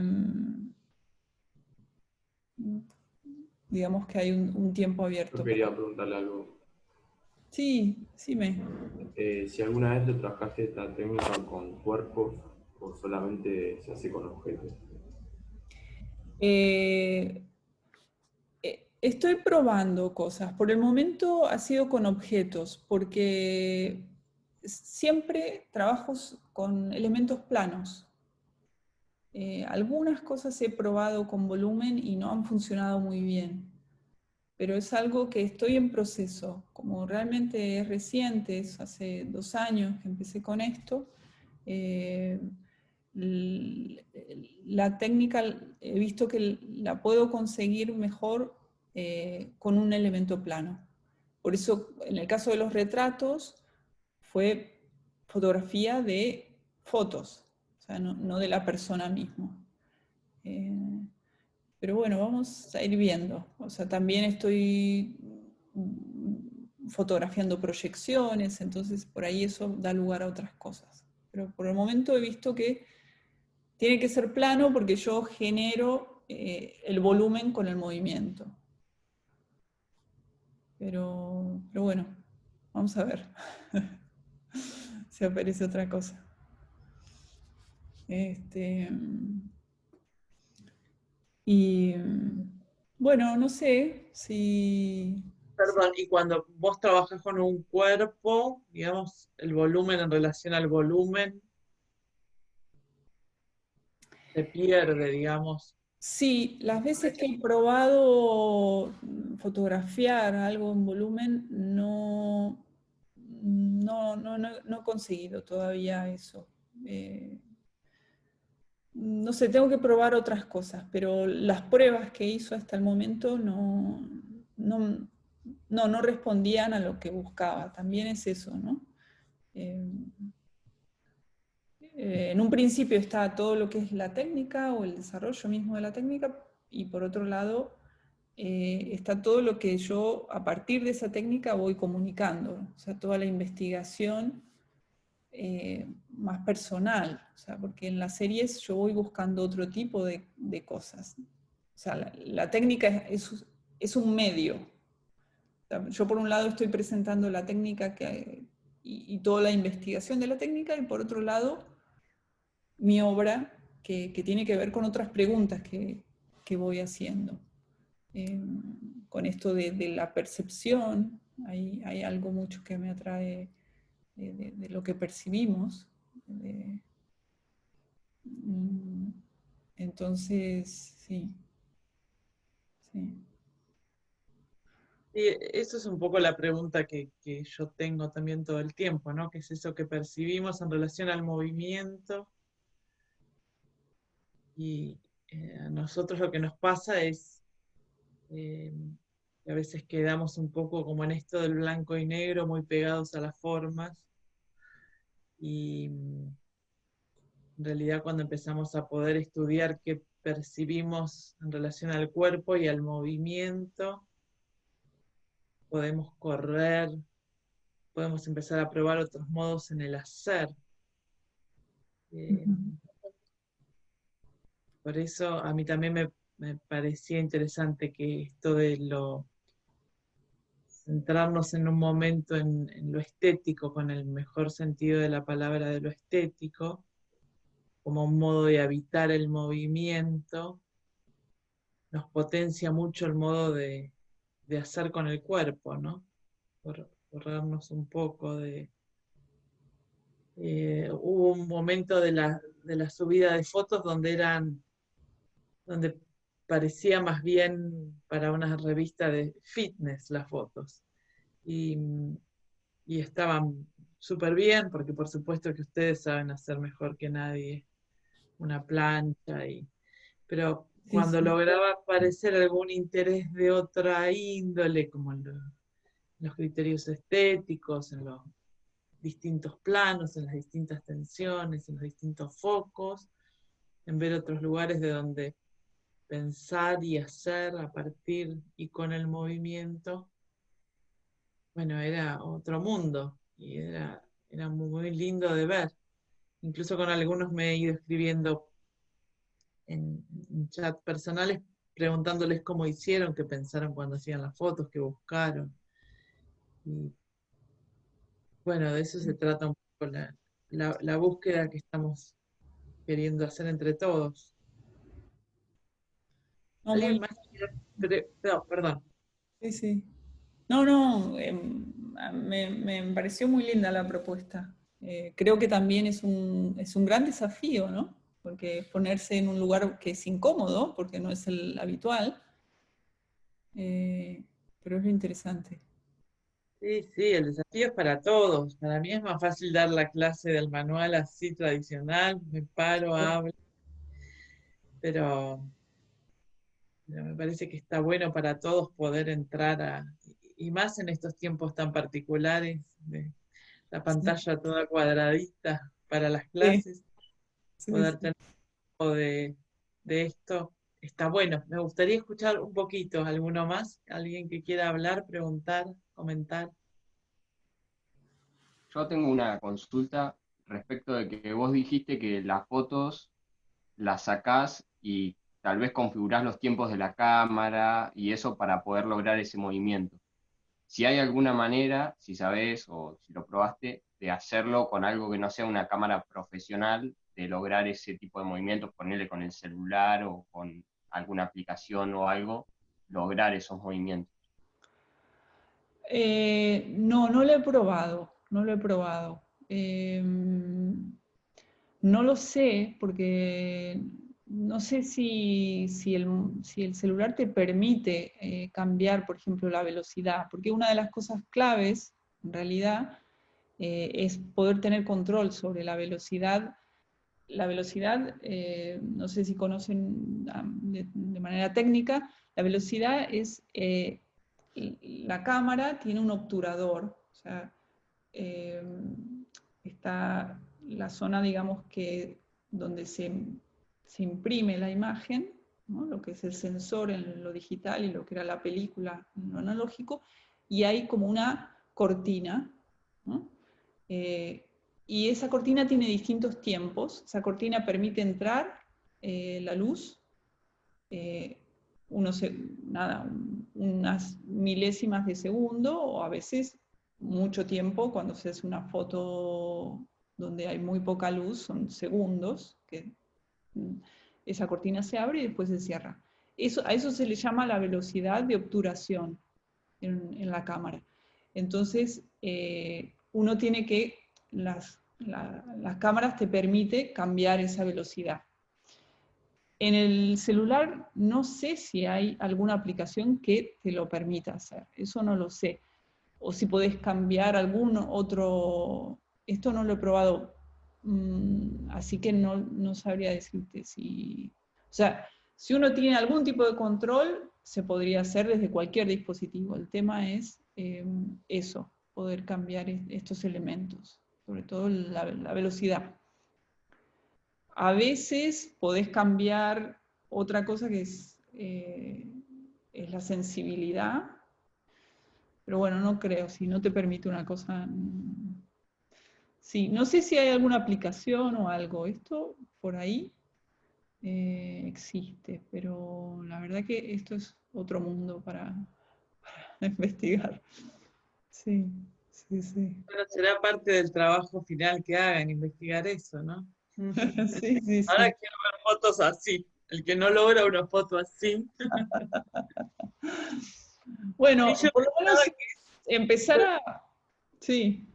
B: digamos que hay un tiempo
C: Yo
B: abierto
C: quería
B: para...
C: preguntarle algo.
B: Sí, sí me...
C: Si alguna vez lo trabajaste esta técnica con cuerpos o solamente se hace con objetos.
B: Eh, estoy probando cosas. Por el momento ha sido con objetos, porque siempre trabajo con elementos planos. Algunas cosas he probado con volumen y no han funcionado muy bien, pero es algo que estoy en proceso. Como realmente es reciente, es hace 2 años que empecé con esto, eh, la técnica he visto que la puedo conseguir mejor con un elemento plano. Por eso, en el caso de los retratos, fue fotografía de fotos, o sea, no de la persona misma. Pero bueno, vamos a ir viendo. O sea, también estoy fotografiando proyecciones, entonces por ahí eso da lugar a otras cosas. Pero por el momento he visto que tiene que ser plano porque yo genero el volumen con el movimiento. Pero bueno, vamos a ver si aparece otra cosa. Y bueno, no sé si...
A: Perdón, y cuando vos trabajas con un cuerpo, digamos, el volumen en relación al volumen se pierde, digamos.
B: Sí, las veces que he probado fotografiar algo en volumen, no he conseguido todavía eso. No sé, tengo que probar otras cosas, pero las pruebas que hizo hasta el momento no respondían a lo que buscaba. También es eso, ¿no? En un principio está todo lo que es la técnica o el desarrollo mismo de la técnica, y por otro lado está todo lo que yo a partir de esa técnica voy comunicando, o sea, toda la investigación más personal, o sea, porque en las series yo voy buscando otro tipo de cosas. O sea, la técnica es un medio. O sea, yo por un lado estoy presentando la técnica y toda la investigación de la técnica, y por otro lado mi obra que tiene que ver con otras preguntas que voy haciendo. Con esto de la percepción, hay algo mucho que me atrae de lo que percibimos. Entonces, sí. Sí.
A: Y eso es un poco la pregunta que yo tengo también todo el tiempo, ¿no? ¿Qué es eso que percibimos en relación al movimiento? Y a nosotros lo que nos pasa es que a veces quedamos un poco como en esto del blanco y negro, muy pegados a las formas, y en realidad cuando empezamos a poder estudiar qué percibimos en relación al cuerpo y al movimiento, podemos correr, podemos empezar a probar otros modos en el hacer. Eh, por eso a mí también me parecía interesante que esto de centrarnos en un momento en lo estético, con el mejor sentido de la palabra de lo estético, como un modo de habitar el movimiento, nos potencia mucho el modo de hacer con el cuerpo, ¿no? Por borrarnos un poco de... hubo un momento de la subida de fotos donde parecía más bien para una revista de fitness las fotos. Y, y estaban súper bien, porque por supuesto que ustedes saben hacer mejor que nadie una plancha, pero
B: Sí,
A: cuando
B: sí.
A: lograba aparecer algún interés de otra índole, como en los criterios estéticos, en los distintos planos, en las distintas tensiones, en los distintos focos, en ver otros lugares de donde pensar y hacer a partir y con el movimiento, bueno, era otro mundo y era muy lindo de ver. Incluso con algunos me he ido escribiendo en chat personales preguntándoles cómo hicieron, qué pensaron cuando hacían las fotos, qué buscaron. Y bueno, de eso se trata un poco la búsqueda que estamos queriendo hacer entre todos.
B: No,
A: ¿Alguien
B: muy,
A: más quiere? No, perdón.
B: sí, sí. No, me pareció muy linda la propuesta. Creo que también es un gran desafío, ¿no? Porque ponerse en un lugar que es incómodo, porque no es el habitual, pero es lo interesante.
A: Sí, sí, el desafío es para todos. Para mí es más fácil dar la clase del manual así tradicional, me paro, hablo, pero me parece que está bueno para todos poder entrar y más en estos tiempos tan particulares, de la
B: Sí,
A: pantalla toda cuadradita para las
B: sí,
A: clases,
B: sí,
A: poder
B: sí.
A: tener un poco de esto está bueno. Me gustaría escuchar un poquito, alguno más, alguien que quiera hablar, preguntar, comentar.
D: Yo tengo una consulta respecto de que vos dijiste que las fotos las sacás y tal vez configurás los tiempos de la cámara y eso para poder lograr ese movimiento. Si hay alguna manera, si sabés o si lo probaste, de hacerlo con algo que no sea una cámara profesional, de lograr ese tipo de movimientos, ponerle con el celular o con alguna aplicación o algo, lograr esos movimientos.
B: No, no lo he probado, no lo he probado. No lo sé, porque no sé si el celular te permite cambiar, por ejemplo, la velocidad, porque una de las cosas claves, en realidad, es poder tener control sobre la velocidad. La velocidad, no sé si conocen de manera técnica, la velocidad es, la cámara tiene un obturador, o sea, eh, está la zona, digamos, que donde se imprime la imagen, ¿no? Lo que es el sensor en lo digital y lo que era la película en lo analógico, y hay como una cortina, ¿no? Y esa cortina tiene distintos tiempos. Esa cortina permite entrar la luz, eh, unas milésimas de segundo, o a veces mucho tiempo, cuando se hace una foto donde hay muy poca luz, son segundos, que esa cortina se abre y después se cierra. A eso se le llama la velocidad de obturación en la cámara. Entonces, uno tiene que, las cámaras te permite cambiar esa velocidad. En el celular no sé si hay alguna aplicación que te lo permita hacer, eso no lo sé. O si podés cambiar algún otro, esto no lo he probado, así que no sabría decirte si... O sea, si uno tiene algún tipo de control, se podría hacer desde cualquier dispositivo. El tema es eso, poder cambiar estos elementos, sobre todo la velocidad. A veces podés cambiar otra cosa que es la sensibilidad, pero bueno, no creo, si no te permite una cosa... Sí, no sé si hay alguna aplicación o algo, esto por ahí existe, pero la verdad que esto es otro mundo para investigar. Sí, sí, sí.
A: Bueno, será parte del trabajo final que hagan, investigar eso, ¿no?
B: Sí, sí,
A: Ahora
B: sí.
A: quiero ver fotos así. El que no logra una foto así.
B: Bueno,
A: Sí, yo
B: por lo menos
A: pensaba
B: empezar
A: que...
B: a... Sí.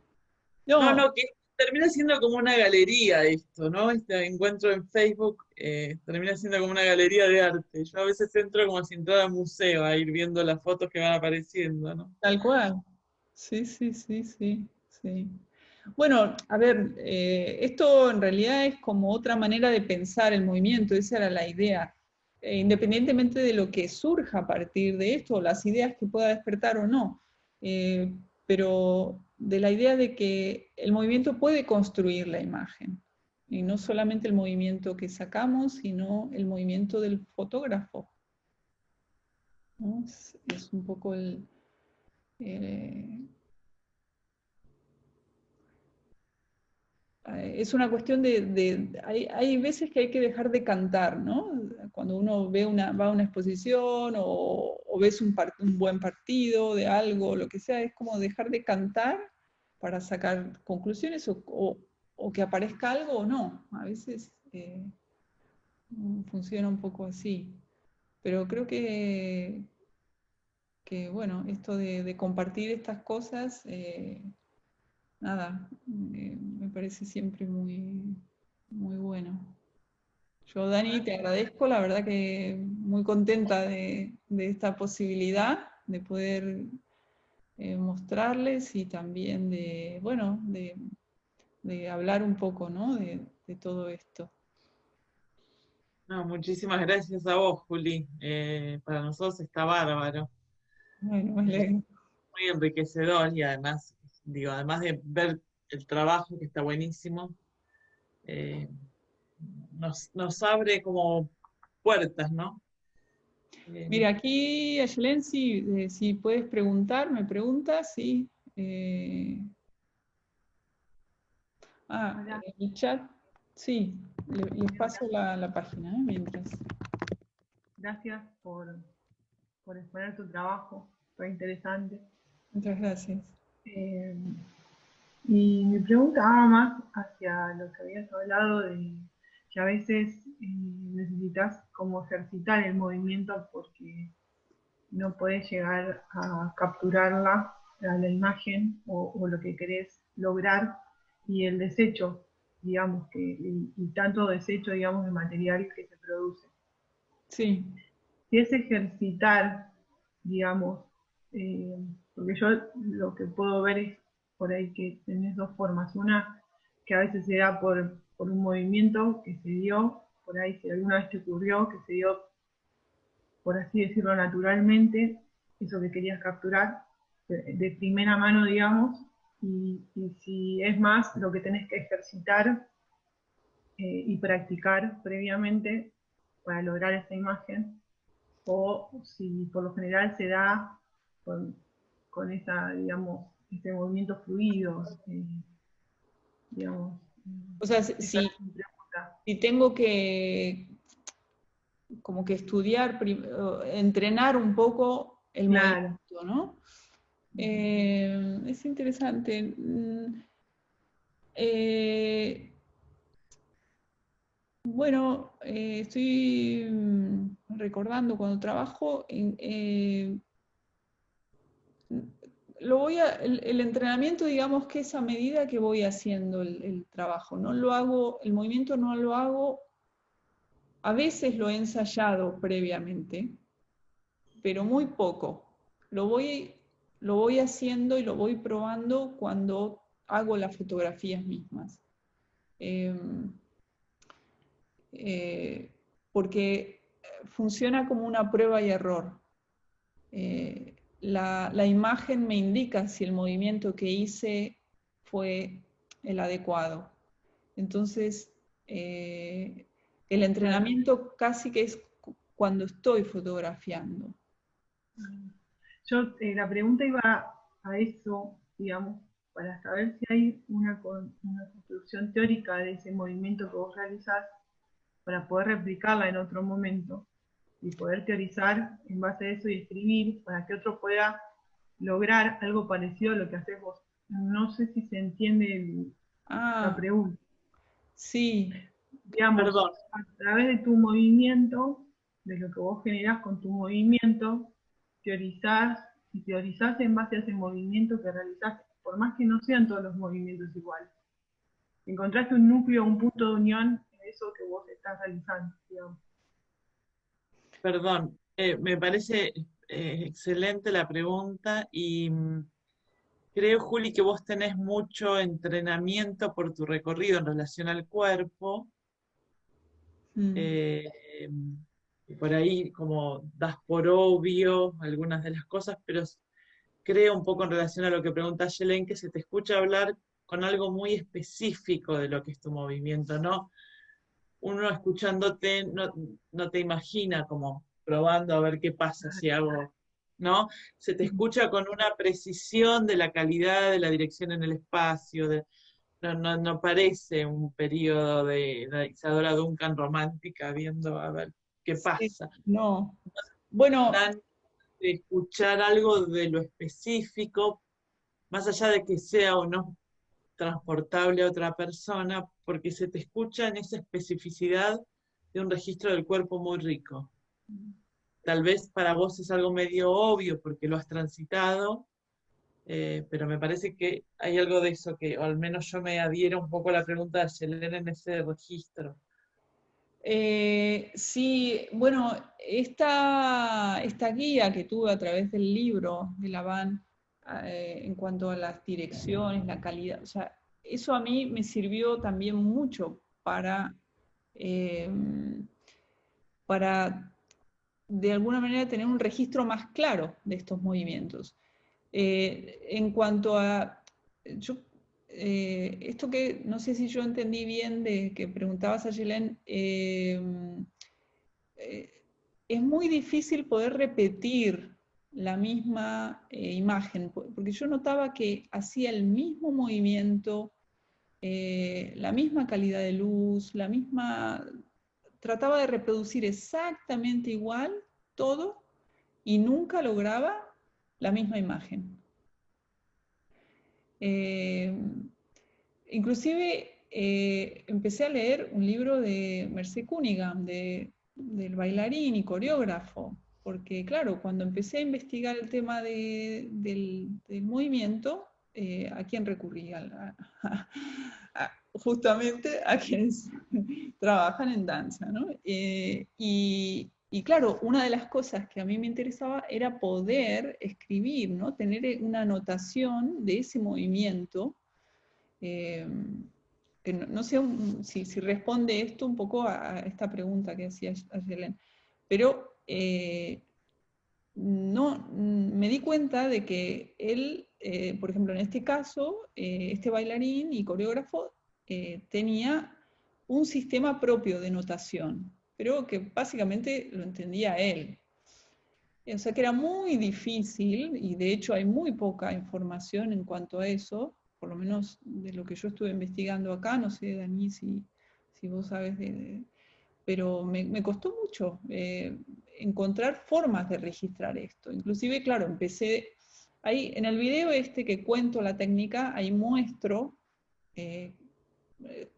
A: No,
B: No,
A: no, que termina siendo como una galería esto, ¿no? Este encuentro en Facebook termina siendo como una galería de arte. Yo a veces entro como si entrara al museo a ir viendo las fotos que van apareciendo, ¿no?
B: tal cual. Sí, sí, sí, sí, sí. Bueno, a ver, esto en realidad es como otra manera de pensar el movimiento, esa era la idea. Independientemente de lo que surja a partir de esto, las ideas que pueda despertar o no, pero de la idea de que el movimiento puede construir la imagen, y no solamente el movimiento que sacamos, sino el movimiento del fotógrafo, ¿no? Es un poco eh, es una cuestión hay veces que hay que dejar de cantar, ¿no? Cuando uno va a una exposición o ves un buen partido de algo, lo que sea, es como dejar de cantar para sacar conclusiones o que aparezca algo o no. A veces funciona un poco así. Pero creo que bueno, esto de compartir estas cosas, nada, me parece siempre muy, muy bueno. Yo, Dani, te agradezco, la verdad que muy contenta de esta posibilidad de poder mostrarles y también bueno, de hablar un poco, ¿no? De todo esto.
A: No, muchísimas gracias a vos, Juli. Para nosotros está bárbaro.
B: Bueno, me
A: Es
B: alegro.
A: muy enriquecedor y además, digo, además de ver el trabajo que está buenísimo, eh, nos abre como puertas, ¿no?
B: Mira, aquí, Ayelen, si puedes preguntar, me preguntas, sí. En el chat, sí, les paso la página, mientras.
E: Gracias por exponer tu trabajo, fue interesante.
B: Muchas gracias.
E: Y mi pregunta va más hacia lo que habías hablado de que a veces necesitas como ejercitar el movimiento porque no podés llegar a capturarla, a la imagen o lo que querés lograr, y el desecho, digamos, y tanto desecho, digamos, de material que se produce.
B: Sí.
E: Si es ejercitar, digamos, porque yo lo que puedo ver es por ahí que tenés dos formas. Una que a veces se da por un movimiento que se dio, por ahí si alguna vez te ocurrió, que se dio, por así decirlo, naturalmente, eso que querías capturar, de primera mano, digamos, y si es más lo que tenés que ejercitar y practicar previamente para lograr esa imagen, o si por lo general se da con esa, digamos, ese movimiento fluido, digamos.
B: O sea,
E: Esa es mi pregunta.
B: si tengo que como que estudiar, entrenar un poco el movimiento, ¿no? Es interesante. Bueno, estoy recordando cuando trabajo, el entrenamiento, digamos que es a medida que voy haciendo el trabajo. No lo hago, el movimiento no lo hago, a veces lo he ensayado previamente, pero muy poco. Lo voy haciendo y lo voy probando cuando hago las fotografías mismas. Porque funciona como una prueba y error. La imagen me indica si el movimiento que hice fue el adecuado. Entonces, el entrenamiento casi que es cuando estoy fotografiando.
E: Yo, la pregunta iba a eso, digamos, para saber si hay una construcción teórica de ese movimiento que vos realizás para poder replicarla en otro momento y poder teorizar en base a eso y escribir para que otro pueda lograr algo parecido a lo que haces vos. No sé si se entiende la pregunta.
B: Sí.
E: Digamos,
A: Perdón.
E: a través de tu movimiento, de lo que vos generás con tu movimiento, teorizás en base a ese movimiento que realizaste, por más que no sean todos los movimientos iguales. Encontraste un núcleo, un punto de unión en eso que vos estás realizando, digamos.
A: Perdón, me parece excelente la pregunta y creo, Juli, que vos tenés mucho entrenamiento por tu recorrido en relación al cuerpo. Y por ahí como das por obvio algunas de las cosas, pero creo un poco en relación a lo que pregunta Yelen, que se te escucha hablar con algo muy específico de lo que es tu movimiento, ¿no? Uno escuchándote no te imagina como probando a ver qué pasa si hago, ¿no? Se te escucha con una precisión de la calidad de la dirección en el espacio, no parece un periodo de la Isadora Duncan romántica viendo a ver qué pasa.
B: No. Bueno,
A: De escuchar algo de lo específico, más allá de que sea o no transportable a otra persona, porque se te escucha en esa especificidad de un registro del cuerpo muy rico. Tal vez para vos es algo medio obvio porque lo has transitado, pero me parece que hay algo de eso que, o al menos yo me adhiero un poco a la pregunta de Yelena en ese registro.
B: Sí, bueno, esta guía que tuve a través del libro de Laván, en cuanto a las direcciones, la calidad, o sea, eso a mí me sirvió también mucho para de alguna manera tener un registro más claro de estos movimientos. En cuanto a, esto que no sé si yo entendí bien de que preguntabas a Yelen, es muy difícil poder repetir la misma imagen, porque yo notaba que hacía el mismo movimiento, la misma calidad de luz, trataba de reproducir exactamente igual todo y nunca lograba la misma imagen. Inclusive empecé a leer un libro de Merce Cunningham, del bailarín y coreógrafo, porque claro, cuando empecé a investigar el tema del movimiento, ¿a quién recurrí? Justamente a quienes trabajan en danza, ¿no? Y claro, una de las cosas que a mí me interesaba era poder escribir, ¿no? Tener una anotación de ese movimiento, que no sé si responde esto un poco a esta pregunta que hacía Ayelen, pero no, me di cuenta de que él, por ejemplo, en este caso, este bailarín y coreógrafo tenía un sistema propio de notación, pero que básicamente lo entendía él. O sea que era muy difícil, y de hecho hay muy poca información en cuanto a eso, por lo menos de lo que yo estuve investigando acá, no sé, Dani, si vos sabes pero me costó mucho encontrar formas de registrar esto. Inclusive, claro, empecé, ahí en el video este que cuento la técnica, ahí muestro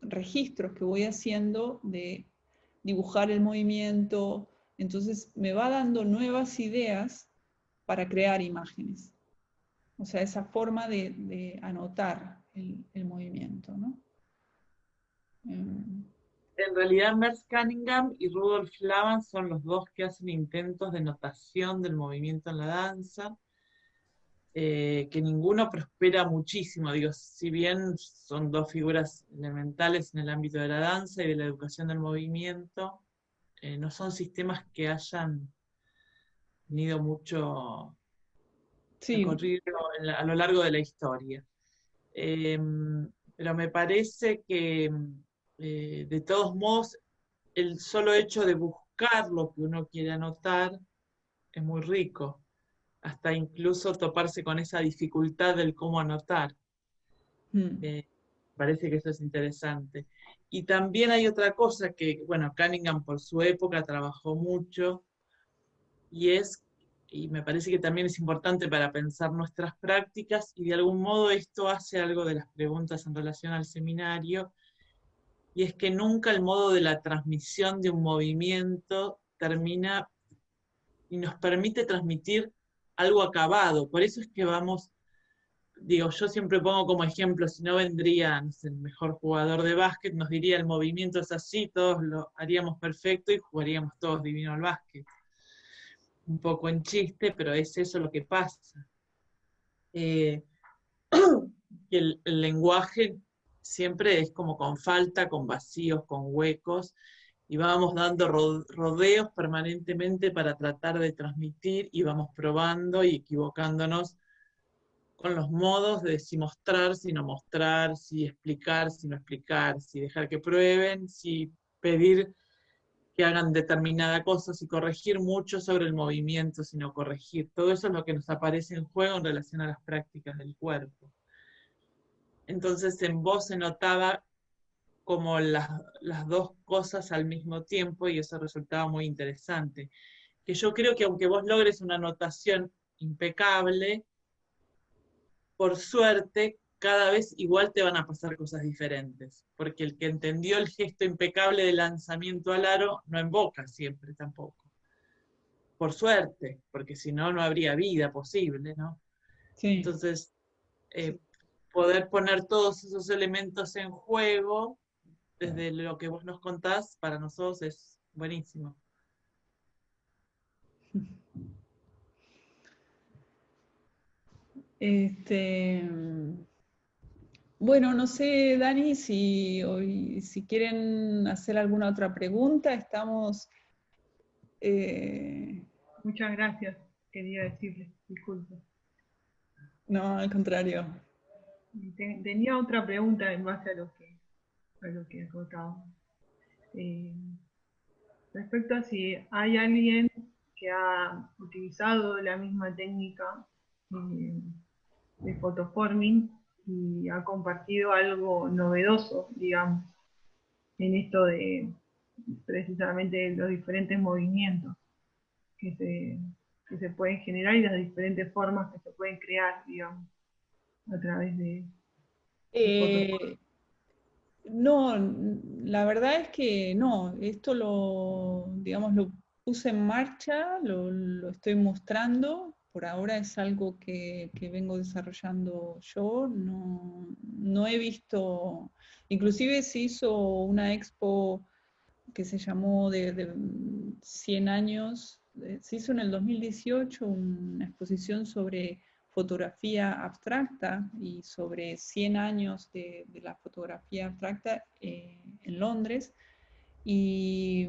B: registros que voy haciendo de dibujar el movimiento, entonces me va dando nuevas ideas para crear imágenes. O sea, esa forma de anotar el movimiento, ¿no?
A: En realidad, Merce Cunningham y Rudolf Laban son los dos que hacen intentos de notación del movimiento en la danza, que ninguno prospera muchísimo. Digo, si bien son dos figuras elementales en el ámbito de la danza y de la educación del movimiento, no son sistemas que hayan tenido mucho recorrido a lo largo de la historia. Pero me parece que, de todos modos, el solo hecho de buscar lo que uno quiere anotar es muy rico, hasta incluso toparse con esa dificultad del cómo anotar. Parece que eso es interesante. Y también hay otra cosa que, bueno, Cunningham por su época trabajó mucho, y me parece que también es importante para pensar nuestras prácticas, y de algún modo esto hace algo de las preguntas en relación al seminario, y es que nunca el modo de la transmisión de un movimiento termina y nos permite transmitir algo acabado. Por eso es que vamos, digo, yo siempre pongo como ejemplo, si no vendría, no sé, el mejor jugador de básquet, nos diría el movimiento es así, todos lo haríamos perfecto y jugaríamos todos divino al básquet. Un poco en chiste, pero es eso lo que pasa. Que el lenguaje siempre es como con falta, con vacíos, con huecos, y vamos dando rodeos permanentemente para tratar de transmitir, y vamos probando y equivocándonos con los modos de si mostrar, si no mostrar, si explicar, si no explicar, si dejar que prueben, si pedir que hagan determinada cosa, si corregir mucho sobre el movimiento, si no corregir. Todo eso es lo que nos aparece en juego en relación a las prácticas del cuerpo. Entonces en vos se notaba como las dos cosas al mismo tiempo, y eso resultaba muy interesante. Que yo creo que aunque vos logres una notación impecable, por suerte, cada vez igual te van a pasar cosas diferentes, porque el que entendió el gesto impecable de lanzamiento al aro no invoca siempre tampoco. Por suerte, porque si no, no habría vida posible, ¿no?
B: Sí.
A: Entonces, poder poner todos esos elementos en juego, desde lo que vos nos contás, para nosotros es buenísimo.
B: Bueno, no sé, Dani, si quieren hacer alguna otra pregunta, estamos...
E: Muchas gracias, quería decirles, disculpe.
B: No, al contrario.
E: Tenía otra pregunta en base a lo que acotaba. respecto a si hay alguien que ha utilizado la misma técnica de photoforming y ha compartido algo novedoso, digamos, en esto de precisamente los diferentes movimientos que se pueden generar y las diferentes formas que se pueden crear, digamos, a través de
B: Eh, no, la verdad es que no, esto digamos, lo puse en marcha, lo estoy mostrando, por ahora es algo que vengo desarrollando yo, no he visto, inclusive se hizo una expo que se llamó de 100 años, se hizo en el 2018 una exposición sobre fotografía abstracta y sobre 100 años de la fotografía abstracta en Londres, y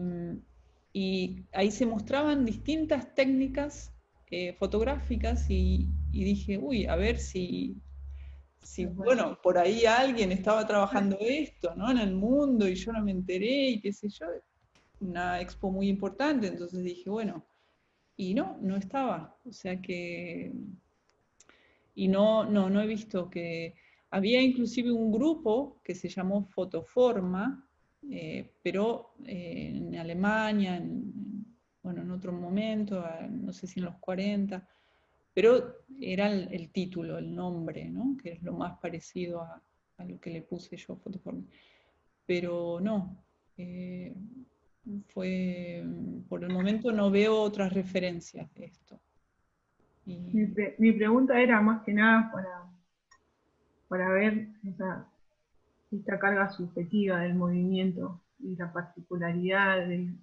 B: ahí se mostraban distintas técnicas fotográficas y dije, uy, a ver si, bueno, por ahí alguien estaba trabajando esto, ¿no? En el mundo y yo no me enteré y qué sé yo, una expo muy importante, entonces dije, bueno, y no estaba, o sea que, y no he visto que, había inclusive un grupo que se llamó Fotoforma, pero en Alemania, bueno, en otro momento, no sé si en los 40, pero era el título, el nombre, ¿no? Que es lo más parecido a lo que le puse yo, Fotoforma. Pero no, por el momento no veo otras referencias de esto.
E: Mi pregunta era más que nada para ver, o sea, esta carga subjetiva del movimiento y la particularidad de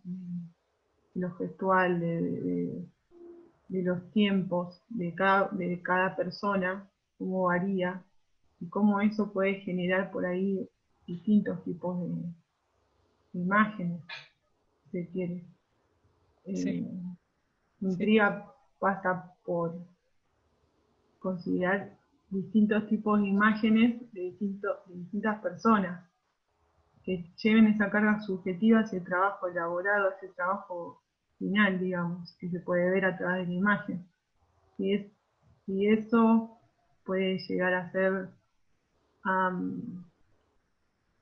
E: lo gestual, de los tiempos de cada persona, cómo varía y cómo eso puede generar por ahí distintos tipos de imágenes, si se quiere.
B: Sí,
E: Mi
B: sí,
E: intriga pasa por considerar distintos tipos de imágenes de distintas personas que lleven esa carga subjetiva hacia el trabajo elaborado, hacia el trabajo final, digamos, que se puede ver a través de la imagen. Y eso puede llegar a ser,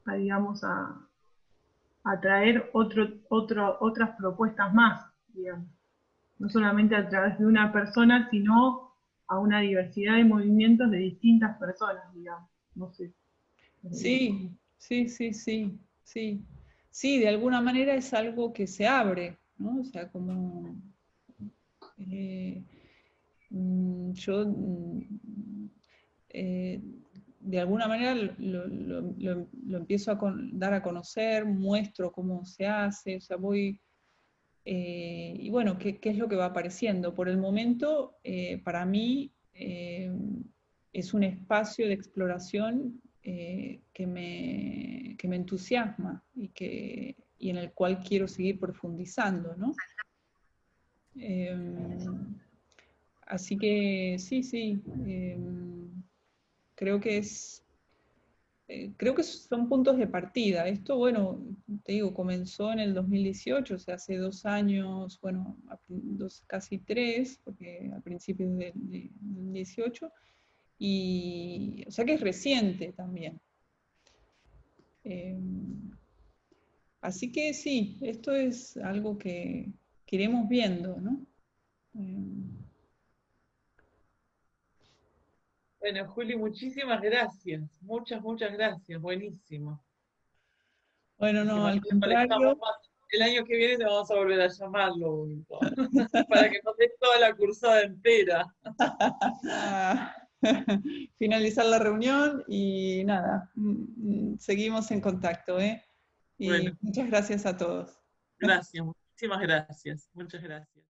E: digamos, a traer otras propuestas más, digamos. No solamente a través de una persona, sino a una diversidad de movimientos de distintas personas, digamos. No sé.
B: sí, sí, sí, sí, sí. Sí, de alguna manera es algo que se abre, ¿no? O sea, como eh, yo eh, de alguna manera lo empiezo a dar a conocer, muestro cómo se hace, o sea, voy, y bueno, ¿qué es lo que va apareciendo? Por el momento, para mí, es un espacio de exploración que me entusiasma y en el cual quiero seguir profundizando, ¿no? Así que sí, sí, creo que creo que son puntos de partida. Esto, bueno, te digo, comenzó en el 2018, o sea, hace 2 años, bueno, casi 3, porque a principios del 18, y o sea que es reciente también. Así que sí, esto es algo que iremos viendo, ¿no?
A: Bueno, Juli, muchísimas gracias. Muchas gracias. Buenísimo.
B: Bueno, no,
A: Buenísimo.
B: al
A: Así que conectamos
B: contrario.
A: más. El año que viene te vamos a volver a llamarlo para que nos des toda la cursada entera.
B: Finalizar la reunión y nada, seguimos en contacto, ¿eh? Y
A: Bueno,
B: muchas gracias a todos.
A: gracias, muchísimas gracias. Muchas gracias.